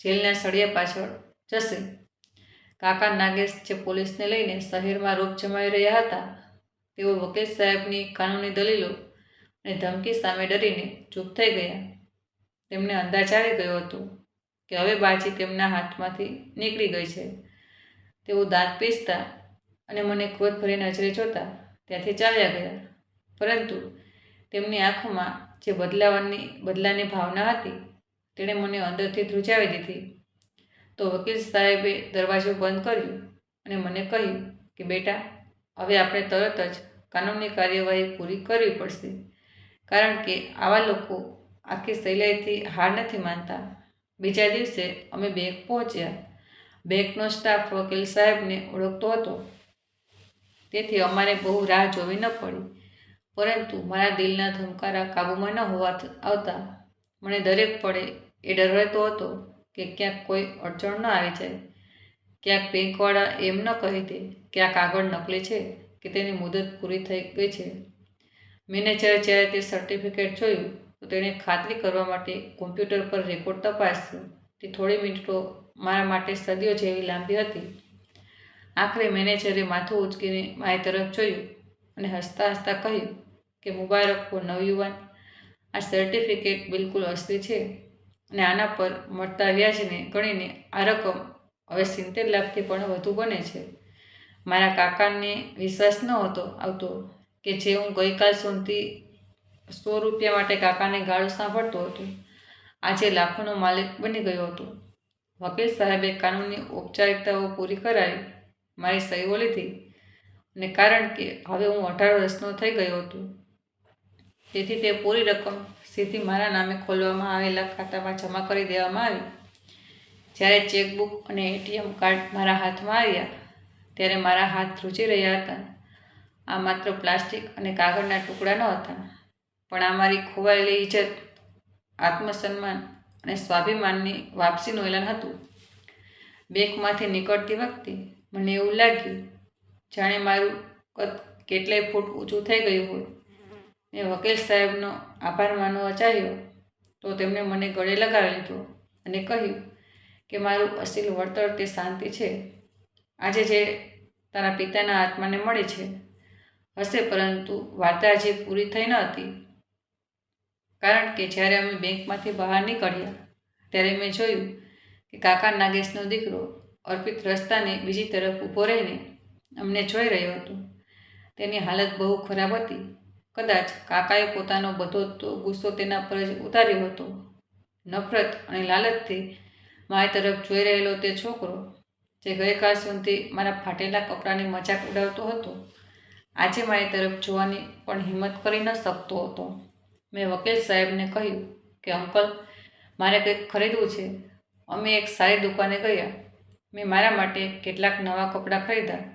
A: જેલના સળિયા પાછળ જશે." કાકા નાગેશ, જે પોલીસને લઈને શહેરમાં રોપ જમાવી રહ્યા હતા, તેઓ વકીલ સાહેબની કાનૂની દલીલો અને ધમકી સામે ડરીને ચૂપ થઈ ગયા. તેમને અંદાજ આવી ગયો હતો કે હવે બાજી તેમના હાથમાંથી નીકળી ગઈ છે. તેઓ દાંત પીસતા અને મને ક્રોધભરી નજરે જોતા ત્યાંથી ચાલ્યા ગયા. પરંતુ તેમની આંખોમાં જે બદલાની ભાવના હતી તેણે મને અંદરથી ધ્રુજાવી દીધી. તો વકીલ સાહેબે દરવાજો બંધ કર્યો અને મને કહ્યું કે બેટા, હવે આપણે તરત જ કાનૂની કાર્યવાહી પૂરી કરવી પડશે, કારણ કે આવા લોકો આખી સહેલાઈથી હાર નથી માનતા. બીજા દિવસે અમે બેંક પહોંચ્યા. બેંકનો સ્ટાફ વકીલ સાહેબને ઓળખતો હતો, તેથી અમારે બહુ રાહ જોવી ન પડી પરંતુ મારા દિલના ધમકારા કાબૂમાં ન હોવા આવતા મને દરેક પળે એ ડર રહેતો હતો કે ક્યાંક કોઈ અડચણ ન આવી જાય, ક્યાંક બેંકવાળા એમ ન કહી દે કે આ કાગળ નકલી છે કે તેની મુદત પૂરી થઈ ગઈ છે. મેનેજરે જ્યારે તે સર્ટિફિકેટ જોયું તો તેણે ખાતરી કરવા માટે કોમ્પ્યુટર પર રેકોર્ડ તપાસ્યો. તે થોડી મિનિટો મારા માટે સદીઓ જેવી લાંબી હતી. આખરે મેનેજરે માથું ઉંચકીને મારી તરફ જોયું અને હસતા હસતા કહ્યું કે મુબારક હો નવયુવાન, આ સર્ટિફિકેટ બિલકુલ અસલી છે અને આના પર મળતા વ્યાજને ગણીને આ રકમ હવે 70 લાખથી પણ વધુ બને છે. મારા કાકાને વિશ્વાસ નહોતો આવતો કે જે હું ગઈકાલ સુધી 100 રૂપિયા માટે કાકાને ગાળો સાંભળતો હતો, આજે લાખોનો માલિક બની ગયો હતો. વકીલ સાહેબે કાનૂની ઔપચારિકતાઓ પૂરી કરાવી, મારી સહીઓ લીધી અને કારણ કે હવે હું 18 વર્ષનો થઈ ગયો હતો, તેથી તે પૂરી રકમ સીધી મારા નામે ખોલવામાં આવેલા ખાતામાં જમા કરી દેવામાં આવી. જ્યારે ચેકબુક અને એટીએમ કાર્ડ મારા હાથમાં આવ્યા ત્યારે મારા હાથ ધ્રુજી રહ્યા હતા. આ માત્ર પ્લાસ્ટિક અને કાગળના ટુકડા નહોતા, પણ આ મારી ખોવાયેલી ઇજ્જત, આત્મસન્માન અને સ્વાભિમાનની વાપસીનું એલાન હતું. બેંકમાંથી નીકળતી વખતે મને એવું લાગ્યું જાણે મારું કદ કેટલાય ફૂટ ઊંચું થઈ ગયું હોય. મેં વકીલ સાહેબનો આભાર માનવો ચાહ્યો તો તેમણે મને ગળે લગાવી લીધો અને કહ્યું કે મારું અસલ વળતર તે શાંતિ છે. આજે જે તારા પિતાના આત્માને મળી છે હશે, પરંતુ વાર્તા હજી પૂરી થઈ ન હતી. કારણ કે જ્યારે અમે બેંકમાંથી બહાર નીકળ્યા ત્યારે મેં જોયું કે કાકા નાગેશનો દીકરો અર્પિત રસ્તાની બીજી તરફ ઊભો રહીને અમને જોઈ રહ્યો હતો. તેની હાલત બહુ ખરાબ હતી. કદાચ કાકાએ પોતાનો બધો ગુસ્સો તેના પર જ ઉતાર્યો હતો. નફરત અને લાલચથી મારી તરફ જોઈ રહેલો તે છોકરો, જે ગઈકાલ સુધી મારા ફાટેલા કપડાની મજાક ઉડાવતો હતો, આજે મારી તરફ જોવાની પણ હિંમત કરી ન શકતો હતો. મેં વકીલ સાહેબને કહ્યું કે અંકલ, મારે કંઈક ખરીદવું છે. અમે એક સારી દુકાને ગયા. મેં મારા માટે કેટલાક નવા કપડાં ખરીદ્યા,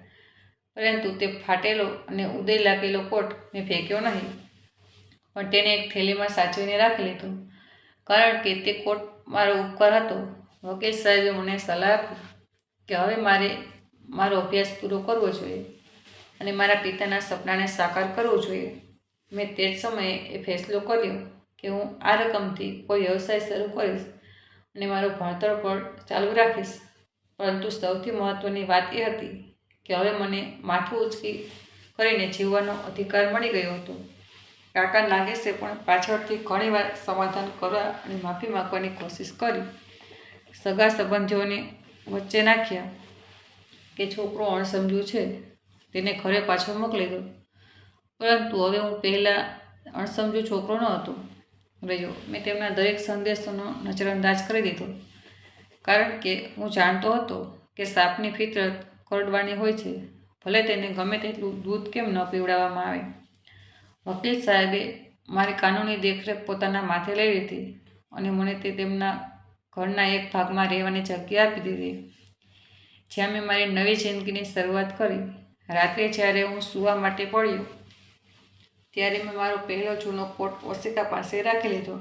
A: પરંતુ તે ફાટેલો અને ઉદય લાગેલો કોટ મેં ફેંક્યો નહીં, પણ તેને એક થેલીમાં સાચવીને રાખી લીધો, કારણ કે તે કોટ મારો ઉપકાર હતો. વકીલ સાહેબે મને સલાહ આપી કે હવે મારે મારો અભ્યાસ પૂરો કરવો જોઈએ અને મારા પિતાના સપનાને સાકાર કરવું જોઈએ. મેં તે જ સમયે એ ફેસલો કર્યો કે હું આ રકમથી કોઈ વ્યવસાય શરૂ કરીશ અને મારું ભણતર પણ ચાલુ રાખીશ. પરંતુ સૌથી મહત્ત્વની વાત એ હતી કે હવે મને માથું ઊંચકી કરીને જીવવાનો અધિકાર મળી ગયો હતો. કાકા નાગેશે પણ પાછળથી ઘણીવાર સમાધાન કરવા અને માફી માંગવાની કોશિશ કરી. સગા સંબંધીઓને વચ્ચે નાખ્યા કે છોકરો અણસમજુ છે, તેને ઘરે પાછો મોકલી દો. પરંતુ હવે હું પહેલાં અણસમજુ છોકરો ન હતો રહ્યો. મેં તેમના દરેક સંદેશોનો નજરઅંદાજ કરી દીધો, કારણ કે હું જાણતો હતો કે સાપની ફિતરત કરડવાની હોય છે, ભલે તેને ગમે તેટલું દૂધ કેમ ન પીવડાવવામાં આવે. વકીલ સાહેબે મારી કાનૂની દેખરેખ પોતાના માથે લઈ લીધી અને મને તે તેમના ઘરના એક ભાગમાં રહેવાની જગ્યા આપી દીધી, જ્યાં મેં મારી નવી જિંદગીની શરૂઆત કરી. રાત્રે જ્યારે હું સૂવા માટે પડ્યો ત્યારે મેં મારો પહેલો જૂનો કોટ ઓશિકા પાસે રાખી લીધો.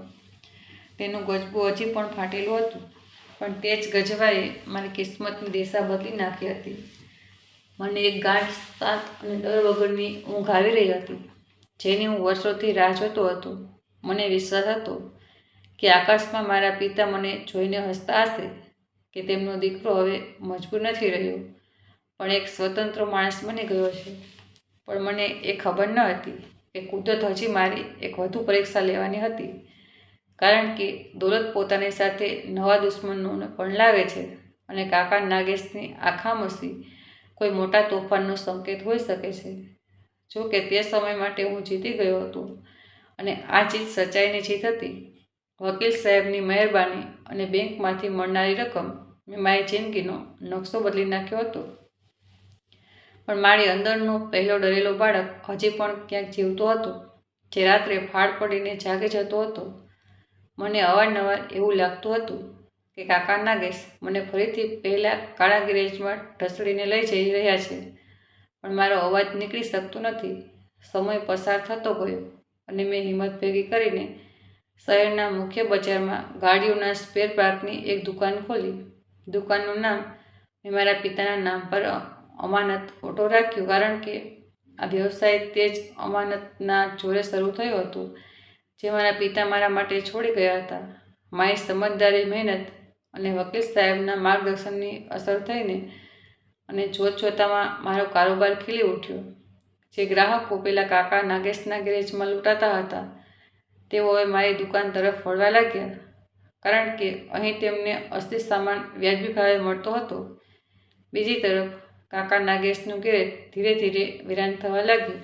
A: તેનું ગજબું હજી પણ ફાટેલું હતું, પણ તે જ ગજવાએ મારી કિસ્મતની દિશા બદલી નાખી હતી. મને એક ગાઢ, શાંત અને ડર વગરની ઊંઘ આવી રહી હતી, જેની હું વર્ષોથી રાહ જોતો હતો. મને વિશ્વાસ હતો કે આકાશમાં મારા પિતા મને જોઈને હસતા હશે, કે તેમનો દીકરો હવે મજબૂર નથી રહ્યો, પણ એક સ્વતંત્ર માણસ બની ગયો છે. પણ મને એ ખબર ન હતી કે કુદરત હજી મારી એક વધુ પરીક્ષા લેવાની હતી, કારણ કે દોલત પોતાની સાથે નવા દુશ્મનોને પણ લાવે છે અને કાકા નાગેશની આ ખામોશી કોઈ મોટા તોફાનનો સંકેત હોઈ શકે છે. જો કે તે સમય માટે હું જીતી ગયો હતો અને આ જીત સચ્ચાઈની જીત હતી. વકીલ સાહેબની મહેરબાની અને બેંકમાંથી મળનારી રકમ મેં મારી જિંદગીનો નકશો બદલી નાખ્યો હતો. પણ મારી અંદરનો પહેલો ડરેલો બાળક હજી પણ ક્યાંક જીવતો હતો, જે રાત્રે ફાળ પડીને જાગી જતો હતો. મને અવારનવાર એવું લાગતું હતું કે કાકા નાગેશ મને ફરીથી પહેલા કાળા ગેરેજમાં ઢસડીને લઈ જઈ રહ્યા છે, પણ મારો અવાજ નીકળી શકતો નથી. સમય પસાર થતો ગયો અને મેં હિંમત ભેગી કરીને શહેરના મુખ્ય બજારમાં ગાડીઓના સ્પેર પાર્ટની એક દુકાન ખોલી. દુકાનનું નામ મેં મારા પિતાના નામ પર અમાનત ઓટો રાખ્યું, કારણ કે આ વ્યવસાય તે જ અમાનતના જોરે શરૂ થયો હતો જે મારા પિતા મારા માટે છોડી ગયા હતા. મારી સમજદારી, મહેનત અને વકીલ સાહેબના માર્ગદર્શનની અસર થઈને અને જોતજોતામાં મારો કારોબાર ખીલી ઉઠ્યો. જે ગ્રાહકો પેલા કાકા નાગેશના ગેરેજમાં લૂંટાતા હતા તેઓ હવે મારી દુકાન તરફ વળવા લાગ્યા, કારણ કે અહીં તેમને અસલી સામાન વ્યાજબી ભાવે મળતો હતો. બીજી તરફ કાકા નાગેશનું ગેરેજ ધીરે ધીરે વિરાન થવા લાગ્યું.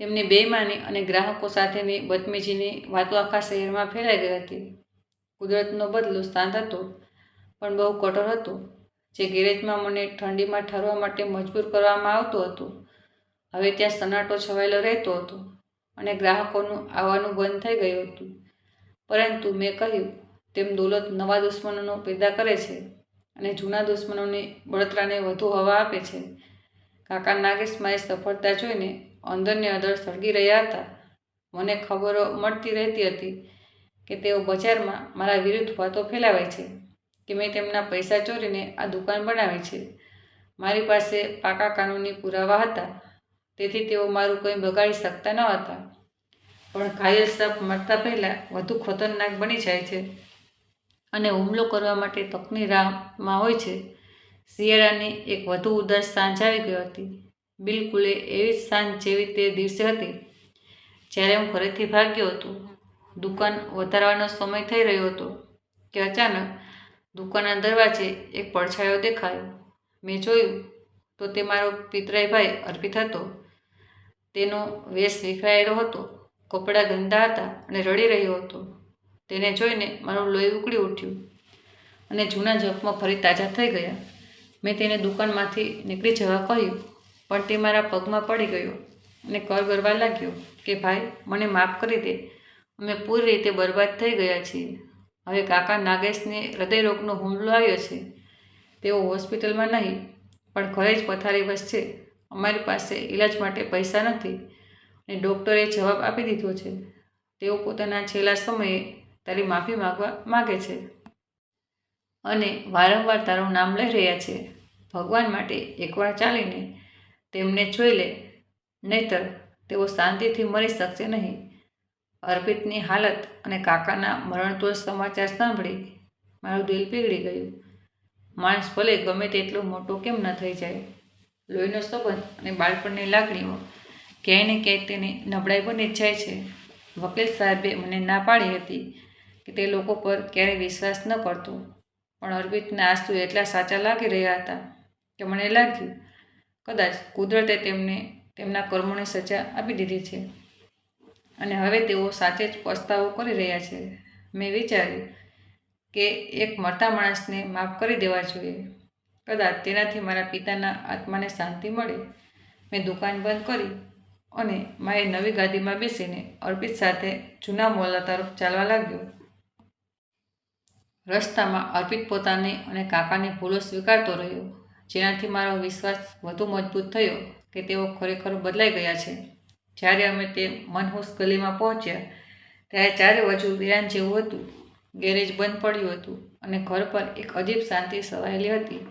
A: તેમની બેઈમાની અને ગ્રાહકો સાથેની બદતમીજીની વાતો આખા શહેરમાં ફેલાઈ ગઈ હતી. કુદરતનો બદલો શાંત હતો પણ બહુ કઠોર હતો. જે ગેરેજમાં મને ઠંડીમાં ઠરવા માટે મજબૂર કરવામાં આવતો હતો, હવે ત્યાં સન્નાટો છવાયેલો રહેતો હતો અને ગ્રાહકોનું આવવાનું બંધ થઈ ગયું હતું. પરંતુ મેં કહ્યું તેમ દોલત નવા દુશ્મનોનો પેદા કરે છે અને જૂના દુશ્મનોની બળતરાને વધુ હવા આપે છે. કાકા નાગેશ મારી સફળતા જોઈને અંદરને અંદર સળગી રહ્યા હતા. મને ખબરો મળતી રહેતી હતી કે તેઓ બજારમાં મારા વિરુદ્ધ વાતો ફેલાવે છે કે મેં તેમના પૈસા ચોરીને આ દુકાન બનાવી છે. મારી પાસે પાકા કાનૂની પુરાવા હતા, તેથી તેઓ મારું કંઈ બગાડી શકતા ન હતા. પણ ઘાયલ સાપ મરતા પહેલાં વધુ ખતરનાક બની જાય છે અને હુમલો કરવા માટે તકની રાહમાં હોય છે. શિયાળાની એક વધુ ઉદાસ સાંજ આવી ગઈ હતી. બિલકુલ એવી જ સાંજ જેવી તે દિવસે હતી જ્યારે હું ઘરેથી ભાગ્યો હતો. દુકાન વધારવાનો સમય થઈ રહ્યો હતો કે અચાનક દુકાનના દરવાજે એક પડછાયો દેખાયો. મેં જોયું તો તે મારો પિતરાઈ ભાઈ અર્પિત હતો. તેનો વેશ વિખરાયેલો હતો, કપડાં ગંદા હતા અને રડી રહ્યો હતો. તેને જોઈને મારું લોહી ઉકળી ઉઠ્યું અને જૂના જખમો ફરી તાજા થઈ ગયા. મેં તેને દુકાનમાંથી નીકળી જવા કહ્યું, પણ તે મારા પગમાં પડી ગયો અને કરગરવા લાગ્યો કે ભાઈ, મને માફ કરી દે, અમે પૂરી રીતે બરબાદ થઈ ગયા છીએ. હવે કાકા નાગેશને હૃદયરોગનો હુમલો આવ્યો છે. તેઓ હોસ્પિટલમાં નહીં પણ ઘરે જ પથારીવશ છે. અમારી પાસે ઈલાજ માટે પૈસા નથી અને ડૉક્ટરે જવાબ આપી દીધો છે. તેઓ પોતાના છેલ્લા સમયે તારી માફી માગે છે અને વારંવાર તારું નામ લઈ રહ્યા છે. ભગવાન માટે એકવાર ચાલીને તેમને જોઈ લે, નહીંતર તેઓ શાંતિથી મરી શકશે નહીં. અર્પિતની હાલત અને કાકાના મરણતોલ સમાચાર સાંભળી મારું દિલ પીગળી ગયું. માણસ ભલે ગમે તેટલો મોટો કેમ ન થઈ જાય, લોહીનો સંબંધ અને બાળપણની લાગણીઓ ક્યાંય ને ક્યાંય તેની નબળાઈ બની જ જાય છે. વકીલ સાહેબે મને ના પાડી હતી કે તે લોકો પર ક્યારેય વિશ્વાસ ન કરતો, પણ અર્પિતના આંસુ એટલા સાચા લાગી રહ્યા હતા કે મને લાગ્યું કદાચ કુદરતે તેમને તેમના કર્મોની સજા આપી દીધી છે અને હવે તેઓ સાચે જ પસ્તાવો કરી રહ્યા છે. મેં વિચાર્યું કે એક મરતા માણસને માફ કરી દેવા જોઈએ. કદાચ તેનાથી મારા પિતાના આત્માને શાંતિ મળે. મેં દુકાન બંધ કરી અને મારી નવી ગાદીમાં બેસીને અર્પિત સાથે જૂના મોહલ્લા તરફ ચાલવા લાગ્યો. રસ્તામાં અર્પિત પોતાની અને કાકાની ભૂલો સ્વીકારતો રહ્યો, જેનાથી મારો વિશ્વાસ વધુ મજબૂત થયો કે તેઓ ખરેખર બદલાઈ ગયા છે. જ્યારે અમે તે મનહૂસ ગલીમાં પહોંચ્યા ત્યારે ચારે બાજુ વિરાન જેવું હતું. ગેરેજ બંધ પડ્યું હતું અને ઘર પર એક અજીબ શાંતિ છવાયેલી હતી.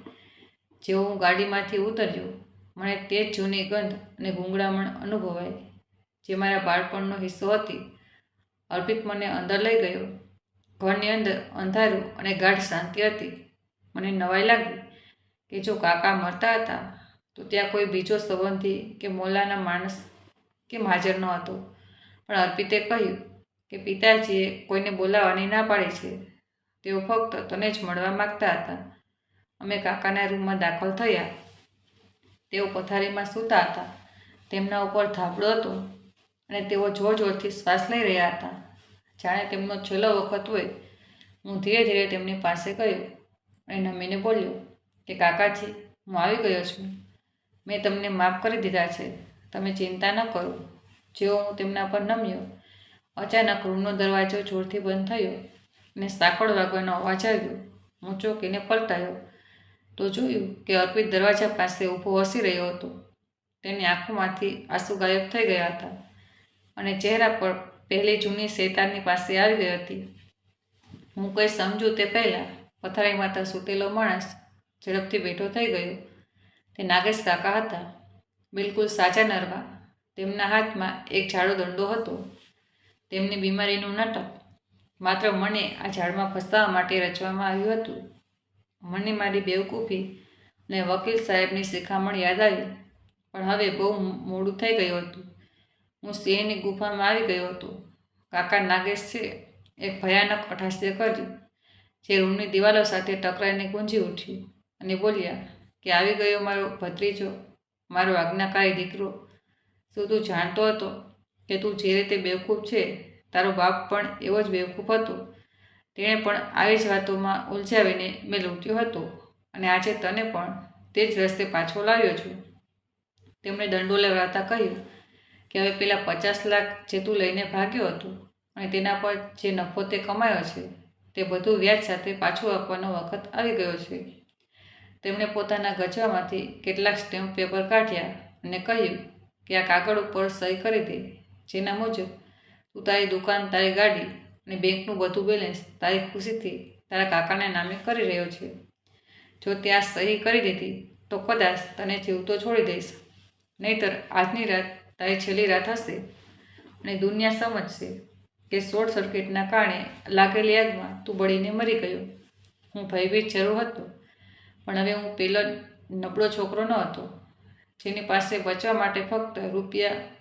A: જેવો હું ગાડીમાંથી ઉતર્યો, મને તે જ જૂની ગંધ અને ગૂંગળામણ અનુભવાઈ જે મારા બાળપણનો હિસ્સો હતી. અર્પિત મને અંદર લઈ ગયો. ઘરની અંદર અંધારું અને ગાઢ શાંતિ હતી. મને નવાઈ લાગી કે જો કાકા મરતા હતા તો ત્યાં કોઈ બીજો સંબંધી કે મોહલ્લાના માણસ કેમ હાજર ન હતો. પણ અર્પિતે કહ્યું કે પિતાજીએ કોઈને બોલાવવાની ના પાડી છે. તેઓ ફક્ત તને જ મળવા માગતા હતા. અમે કાકાના રૂમમાં દાખલ થયા. તેઓ પથારીમાં સૂતા હતા. તેમના ઉપર ધાબળો હતો અને તેઓ જોર જોરથી શ્વાસ લઈ રહ્યા હતા, જાણે તેમનો છેલ્લો વખત હોય. હું ધીરે ધીરે તેમની પાસે ગયો અને નમીને બોલ્યો કે કાકાજી, હું આવી ગયો છું. મેં તમને માફ કરી દીધા છે, તમે ચિંતા ન કરો. જેવો હું તેમના પર નમ્યો, અચાનક રૂમનો દરવાજો જોરથી બંધ થયો અને સાંકળ વાગવાનો અવાજ આવ્યો. હું ચોંકીને પલટાયો તો જોયું કે અર્પિત દરવાજા પાસે ઊભો હસી રહ્યો હતો. તેની આંખોમાંથી આંસુ ગાયબ થઈ ગયા હતા અને ચહેરા પર પહેલી જૂની શેતાનની પાસે આવી ગઈ હતી. હું કંઈ સમજું તે પહેલાં પથારી માથે સૂતેલો માણસ ઝડપથી બેઠો થઈ ગયો. તે નાગેશ કાકા હતા, બિલકુલ સાચા નરવા. તેમના હાથમાં એક જાડો દંડો હતો. તેમની બીમારીનું નાટક માત્ર મને આ ઝાડમાં ફસાવવા માટે રચવામાં આવ્યું હતું. મને મારી બેવકૂફી અને વકીલ સાહેબની શિખામણ યાદ આવી, પણ હવે બહુ મોડું થઈ ગયું હતું. હું સિંહની ગુફામાં આવી ગયો હતો. કાકા નાગેશ છે એક ભયાનક અટ્ટહાસ્ય કર્યું, જે રૂમની દિવાલો સાથે ટકરાઈને ગુંજી ઉઠ્યું અને બોલ્યા કે આવી ગયો મારો ભત્રીજો, મારો આજ્ઞાકારી દીકરો. શું તું જાણતો હતો કે તું જે રીતે બેવકૂફ છે, તારો બાપ પણ એવો જ બેવકૂફ હતો. તેણે પણ આવી જ વાતોમાં ઉલઝાવીને મેં લૂંટ્યો હતો અને આજે તને પણ તે જ રસ્તે પાછો લાવ્યો છું. તેમણે દંડો લેવડાવતા કહ્યું કે હવે પેલા 50 લાખ જે તું લઈને ભાગ્યો હતો અને તેના પર જે નફો તે કમાયો છે, તે બધું વ્યાજ સાથે પાછું આપવાનો વખત આવી ગયો છે. તેમણે પોતાના ગજવામાંથી કેટલાક સ્ટેમ્પ પેપર કાઢ્યા અને કહ્યું કે આ કાગળ ઉપર સહી કરી દે, જેના મુજબ તું તારી દુકાન, તારી ગાડી અને બેંકનું બધું બેલેન્સ તારી ખુશીથી તારા કાકાને નામે કરી રહ્યો છે. જો ત્યાં સહી કરી દીધી તો કદાચ તને જીવતો છોડી દઈશ, નહીંતર આજની રાત તારી છેલ્લી રાત હશે અને દુનિયા સમજશે કે શોર્ટ સર્કિટના કારણે લાગેલી આગમાં તું બળીને મરી ગયો. હું ભયભીત જરૂર હતો, પણ હવે હું પેલો નબળો છોકરો ન હતો જેની પાસે બચવા માટે ફક્ત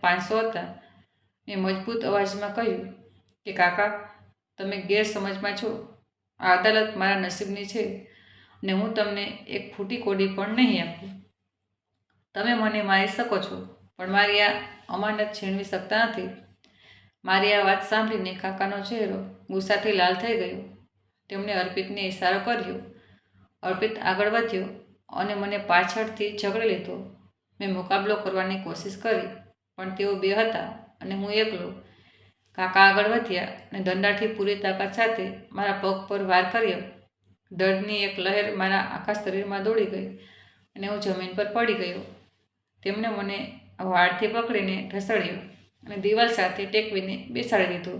A: ₹500 હતા. મેં મજબૂત અવાજમાં કહ્યું કે કાકા, તમે ગેરસમજમાં છો. આ અદાલત મારા નસીબની છે અને હું તમને એક ફૂટી કોડી પણ નહીં આપું. તમે મને મારી શકો છો, પણ મારી આ અમાનત છીનવી શકતા નથી. મારી આ વાત સાંભળીને કાકાનો ચહેરો ગુસ્સાથી લાલ થઈ ગયો. તેમણે અર્પિતને ઇશારો કર્યો. અર્પિત આગળ વધ્યો અને મને પાછળથી જકડી લીધો. મેં મુકાબલો કરવાની કોશિશ કરી, પણ તેઓ બે હતા અને હું એકલો. કાકા આગળ વધ્યા અને દંડાથી પૂરી તાકાત સાથે મારા પગ પર વાર કર્યો. દર્દની એક લહેર મારા આખા શરીરમાં દોડી ગઈ અને હું જમીન પર પડી ગયો. તેમણે મને વાળથી પકડીને ઢસડ્યો અને દિવાલ સાથે ટેકવીને બેસાડી દીધો.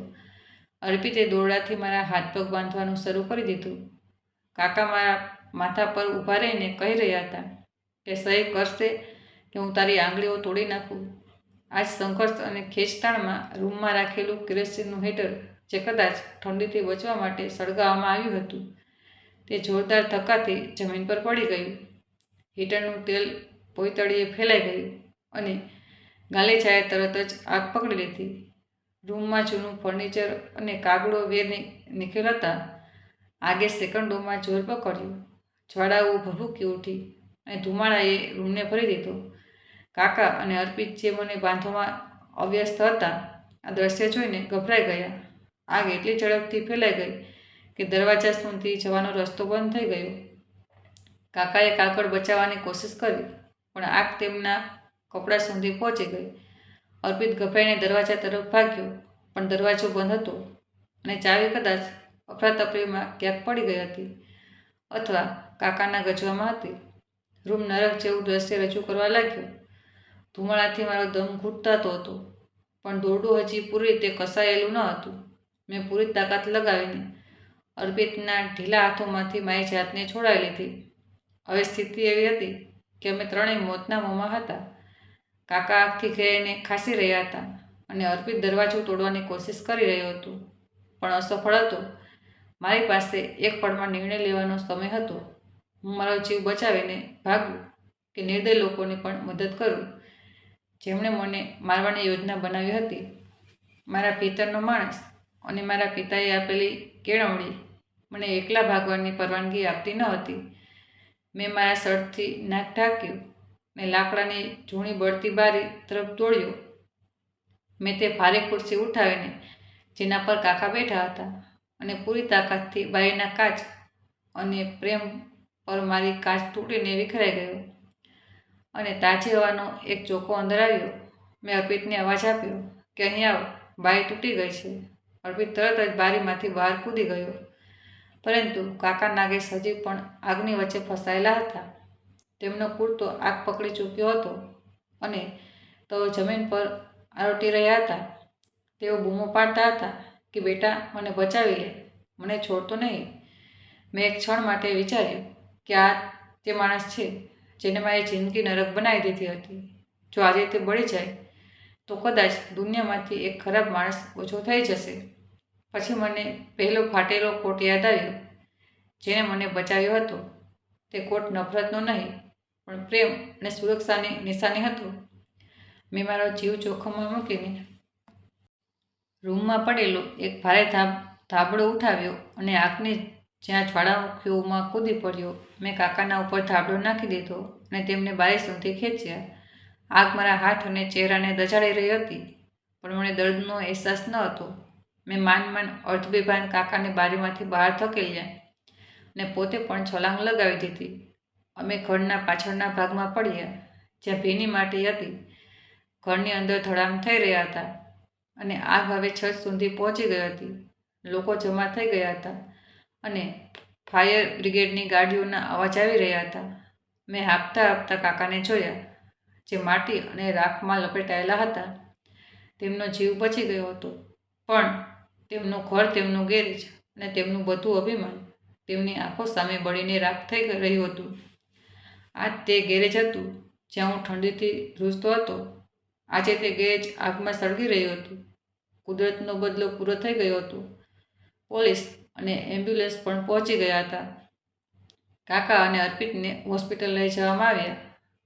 A: અર્પિતે દોરડાથી મારા હાથ પગ બાંધવાનું શરૂ કરી દીધું. કાકા મારા માથા પર ઊભા રહીને કહી રહ્યા હતા કે સહી કરશે કે હું તારી આંગળીઓ તોડી નાખું. આ સંઘર્ષ અને ખેંચતાણમાં રૂમમાં રાખેલું કેરોસીનનું હીટર, જે કદાચ ઠંડીથી બચવા માટે સળગાવવામાં આવ્યું હતું, તે જોરદાર ધક્કાથી જમીન પર પડી ગયું. હીટરનું તેલ ભોંયતળીએ ફેલાઈ ગયું અને ગાલીચાએ તરત જ આગ પકડી લીધી. રૂમમાં જૂનું ફર્નિચર અને કાગળો વેર નીકળેલ હતા. આગે સેકન્ડોમાં જોર પકડ્યું. જ્વાળાઓ ભભૂકી ઉઠી અને ધુમાડાએ રૂમને ભરી દીધો. કાકા અને અર્પિત, જે મને બાંધવામાં અવ્યસ્ત હતા, આ દ્રશ્ય જોઈને ગભરાઈ ગયા. આગ એટલી ઝડપથી ફેલાઈ ગઈ કે દરવાજા સુધી જવાનો રસ્તો બંધ થઈ ગયો. કાકાએ કાગળ બચાવવાની કોશિશ કરી, પણ આગ તેમના કપડાં સુધી પહોંચી ગઈ. અર્પિત ગભરાઈને દરવાજા તરફ ભાગ્યો, પણ દરવાજો બંધ હતો અને ચાવી કદાચ અફરાતફરીમાં ક્યાંક પડી ગઈ હતી અથવા કાકાના ગજવામાં હતી. રૂમ નરક જેવું દ્રશ્ય રજૂ કરવા લાગ્યો. ધુમાડાથી મારો દમ ઘૂંટતો હતો, પણ દોરડું હજી પૂરી રીતે કસાયેલું ન હતું. મેં પૂરી તાકાત લગાવીને અર્પિતના ઢીલા હાથોમાંથી મારી જાતને છોડાવી લીધી. હવે સ્થિતિ એવી હતી કે અમે ત્રણેય મોતના મોંમાં હતા. કાકા આગથી ઘેરાઈને ખાસી રહ્યા હતા અને અર્પિત દરવાજો તોડવાની કોશિશ કરી રહ્યો હતો, પણ અસફળ હતો. મારી પાસે એક પળમાં નિર્ણય લેવાનો સમય હતો. હું મારો જીવ બચાવીને ભાગું કે નિર્દય લોકોની પણ મદદ કરું, જેમણે મને મારવાની યોજના બનાવી હતી. મારા પિતરનો માણસ અને મારા પિતાએ આપેલી કેળવણી મને એકલા ભાગવાની પરવાનગી આપતી ન હતી. મેં મારા શર્ટથી નાક ઢાંક્યું અને લાકડાની જૂની બળતી બારી તરફ દોડ્યો. મેં તે ભારે ખુરશી ઉઠાવીને જેના પર કાકા બેઠા હતા અને પૂરી તાકાતથી બારીના કાચ અને પ્રેમ પર મારી કાચ તૂટીને વિખરાઈ ગયો અને તાજી હવાનો એક ચોખ્ખો અંદર આવ્યો. મેં અર્પિતને અવાજ આપ્યો કે અહીં આવ, બારી તૂટી ગઈ છે. અર્પિત તરત જ બારીમાંથી બહાર કૂદી ગયો, પરંતુ કાકા નાગેશ હજી પણ આગની વચ્ચે ફસાયેલા હતા. તેમનો કુર્તો આગ પકડી ચૂક્યો હતો અને તો જમીન પર આરોટી રહ્યા હતા. તેઓ બૂમો પાડતા હતા કે બેટા મને બચાવી લે, મને છોડતો નહીં. મેં એક ક્ષણ માટે વિચાર્યું કે આ તે માણસ છે જેને મારી જિંદગી નરક બનાવી દીધી હતી. જો આજે તે બળી જાય તો કદાચ દુનિયામાંથી એક ખરાબ માણસ ઓછો થઈ જશે. પછી મને પહેલો ફાટેલો કોટ યાદ આવ્યો જેને મને બચાવ્યો હતો. તે કોટ નફરતનો નહીં પણ પ્રેમ અને સુરક્ષાની નિશાની હતો. મેં મારો જીવ જોખમમાં મૂકીને રૂમમાં પડેલો એક ભારે ધાબળો ઉઠાવ્યો અને આગની જ્યાં જ્વાળામુખીઓમાં કૂદી પડ્યો. મેં કાકાના ઉપર ધાબળો નાખી દીધો અને તેમને બારી સુધી ખેંચ્યા. આગ મારા હાથ અને ચહેરાને દજાડી રહી હતી પણ મને દર્દનો અહેસાસ ન હતો. મેં માંડ અર્ધબેભાન કાકાને બારીમાંથી બહાર ધકેલ્યા અને પોતે પણ છલાંગ લગાવી દીધી. અમે ઘરના પાછળના ભાગમાં પડ્યા જ્યાં ભીની માટી હતી. ઘરની અંદર ધડામ થઈ રહ્યા હતા અને આગ હવે છત સુધી પહોંચી ગઈ હતી. લોકો જમા થઈ ગયા હતા અને ફાયર બ્રિગેડની ગાડીઓના અવાજ આવી રહ્યા હતા. મેં હાંફતા કાકાને જોયા જે માટી અને રાખમાં લપેટાયેલા હતા. તેમનો જીવ બચી ગયો હતો પણ તેમનું ઘર, તેમનું ગેરેજ અને તેમનું બધું અભિમાન તેમની આંખો સામે બળીને રાખ થઈ રહ્યું હતું. આ તે ગેરેજ હતું જ્યાં હું ઠંડીથી ધ્રુજતો હતો. આજે તે ગેરેજ આગમાં સળગી રહ્યું હતું. કુદરતનો બદલો પૂરો થઈ ગયો હતો. પોલીસ અને એમ્બ્યુલન્સ પણ પહોંચી ગયા હતા. કાકા અને અર્પિતને હોસ્પિટલ લઈ જવામાં આવ્યા.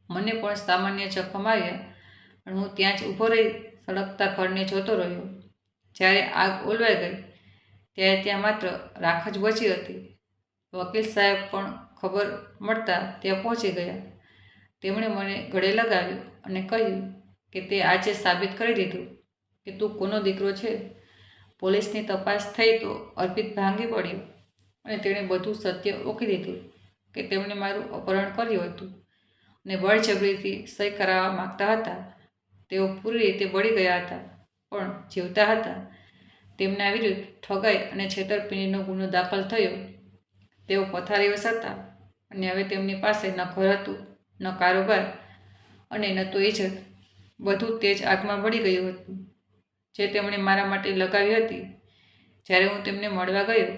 A: મને પણ સામાન્ય જખમ આવ્યા પણ હું ત્યાં જ ઊભો રહી સળગતા ઘરને જોતો રહ્યો. જ્યારે આગ ઓલવાઈ ગઈ ત્યારે ત્યાં માત્ર રાખ જ બચી હતી. વકીલ સાહેબ પણ ખબર મળતા ત્યાં પહોંચી ગયા. તેમણે મને ગળે લગાવ્યો અને કહ્યું કે તે આજે સાબિત કરી દીધું કે તું કોનો દીકરો છે. પોલીસની તપાસ થઈ તો અર્પિત ભાંગી પડ્યો અને તેણે બધું સત્ય ઓકી દીધું કે તેમણે મારું અપહરણ કર્યું હતું અને બળજબરીથી સહી કરાવવા માગતા હતા. તેઓ પૂરી રીતે બળી ગયા હતા પણ જીવતા હતા. તેમના વિરુદ્ધ ઠગાઈ અને છેતરપિંડીનો ગુનો દાખલ થયો. તેઓ પથારીવશ હતા અને હવે તેમની પાસે ન ઘર હતું, ન કારોબાર અને ન તો ઇજ્જત. બધું તે જ આગમાં બળી ગયું હતું જે તેમણે મારા માટે લગાવી હતી. જ્યારે હું તેમને મળવા ગયો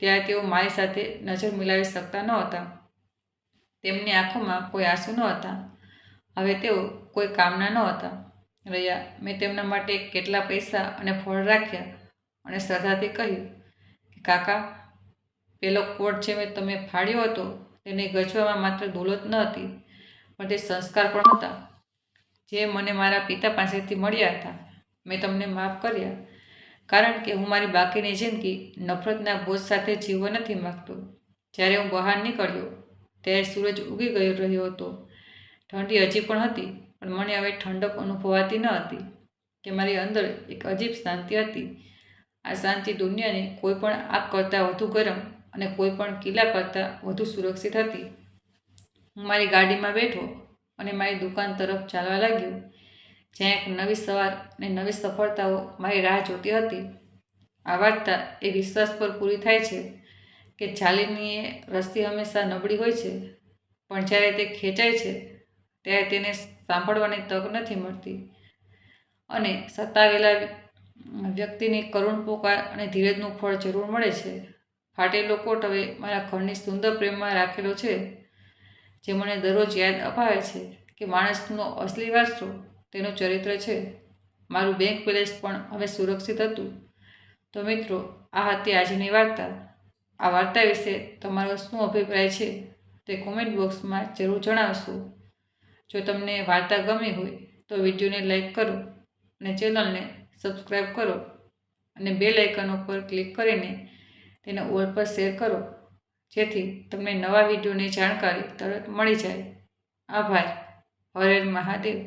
A: ત્યારે તેઓ મારી સાથે નજર મિલાવી શકતા નહોતા. તેમની આંખોમાં કોઈ આંસુ ન હતા. હવે તેઓ કોઈ કામના ન હતા રહ્યા. મેં તેમના માટે કેટલા પૈસા અને ફળ રાખ્યા અને શ્રદ્ધાથી કહ્યું કે કાકા, પેલો કોટ જે મેં તમે ફાડ્યો હતો તેને ગજવામાં માત્ર દોલત ન હતી પણ તે સંસ્કાર પણ હતા જે મને મારા પિતા પાસેથી મળ્યા હતા. મેં તમને માફ કર્યા કારણ કે હું મારી બાકીની જિંદગી નફરતના બોજ સાથે જીવવા નથી માગતો. જ્યારે હું બહાર નીકળ્યો ત્યારે સૂરજ ઉગી રહ્યો હતો. ઠંડી હજી પણ હતી પણ મને હવે ઠંડક અનુભવાતી ન હતી કે મારી અંદર એક અજીબ શાંતિ હતી. આ શાંતિ દુનિયાની કોઈ પણ આગ કરતાં વધુ ગરમ અને કોઈ પણ કિલ્લા કરતાં વધુ સુરક્ષિત હતી. હું મારી ગાડીમાં બેઠો અને મારી દુકાન તરફ ચાલવા લાગ્યો જ્યાં એક નવી સવાર અને નવી સફળતાઓ મારી રાહ જોતી હતી. આ વાર્તા એ વિશ્વાસ પર પૂરી થાય છે કે ચાલીની એ રસ્તી હંમેશા નબળી હોય છે પણ જ્યારે તે ખેંચાય છે ત્યારે તેને સાંભળવાની તક નથી મળતી અને સતાવેલા વ્યક્તિની કરુણ પોકાર અને ધીરજનું ફળ જરૂર મળે છે. ફાટેલો કોટ હવે મારા ઘરની સુંદર પ્રેમમાં રાખેલો છે જે મને દરરોજ યાદ અપાવે છે કે માણસનો અસલી વારસો તેનું ચરિત્ર છે. મારું બેંક બેલેન્સ પણ હવે સુરક્ષિત હતું. તો મિત્રો, આ હતી આજની વાર્તા. આ વાર્તા વિશે તમારો શું અભિપ્રાય છે તે કોમેન્ટ બોક્સમાં જરૂર જણાવશો. જો તમને વાર્તા ગમી હોય તો વિડીયોને લાઈક કરો અને ચેનલને સબસ્ક્રાઈબ કરો અને બેલ આઇકન ઉપર ક્લિક કરીને તેને ઓલ પર શેર કરો જેથી તમને નવા વિડીયોની જાણકારી તરત મળી જાય. આભાર. હર હર મહાદેવ.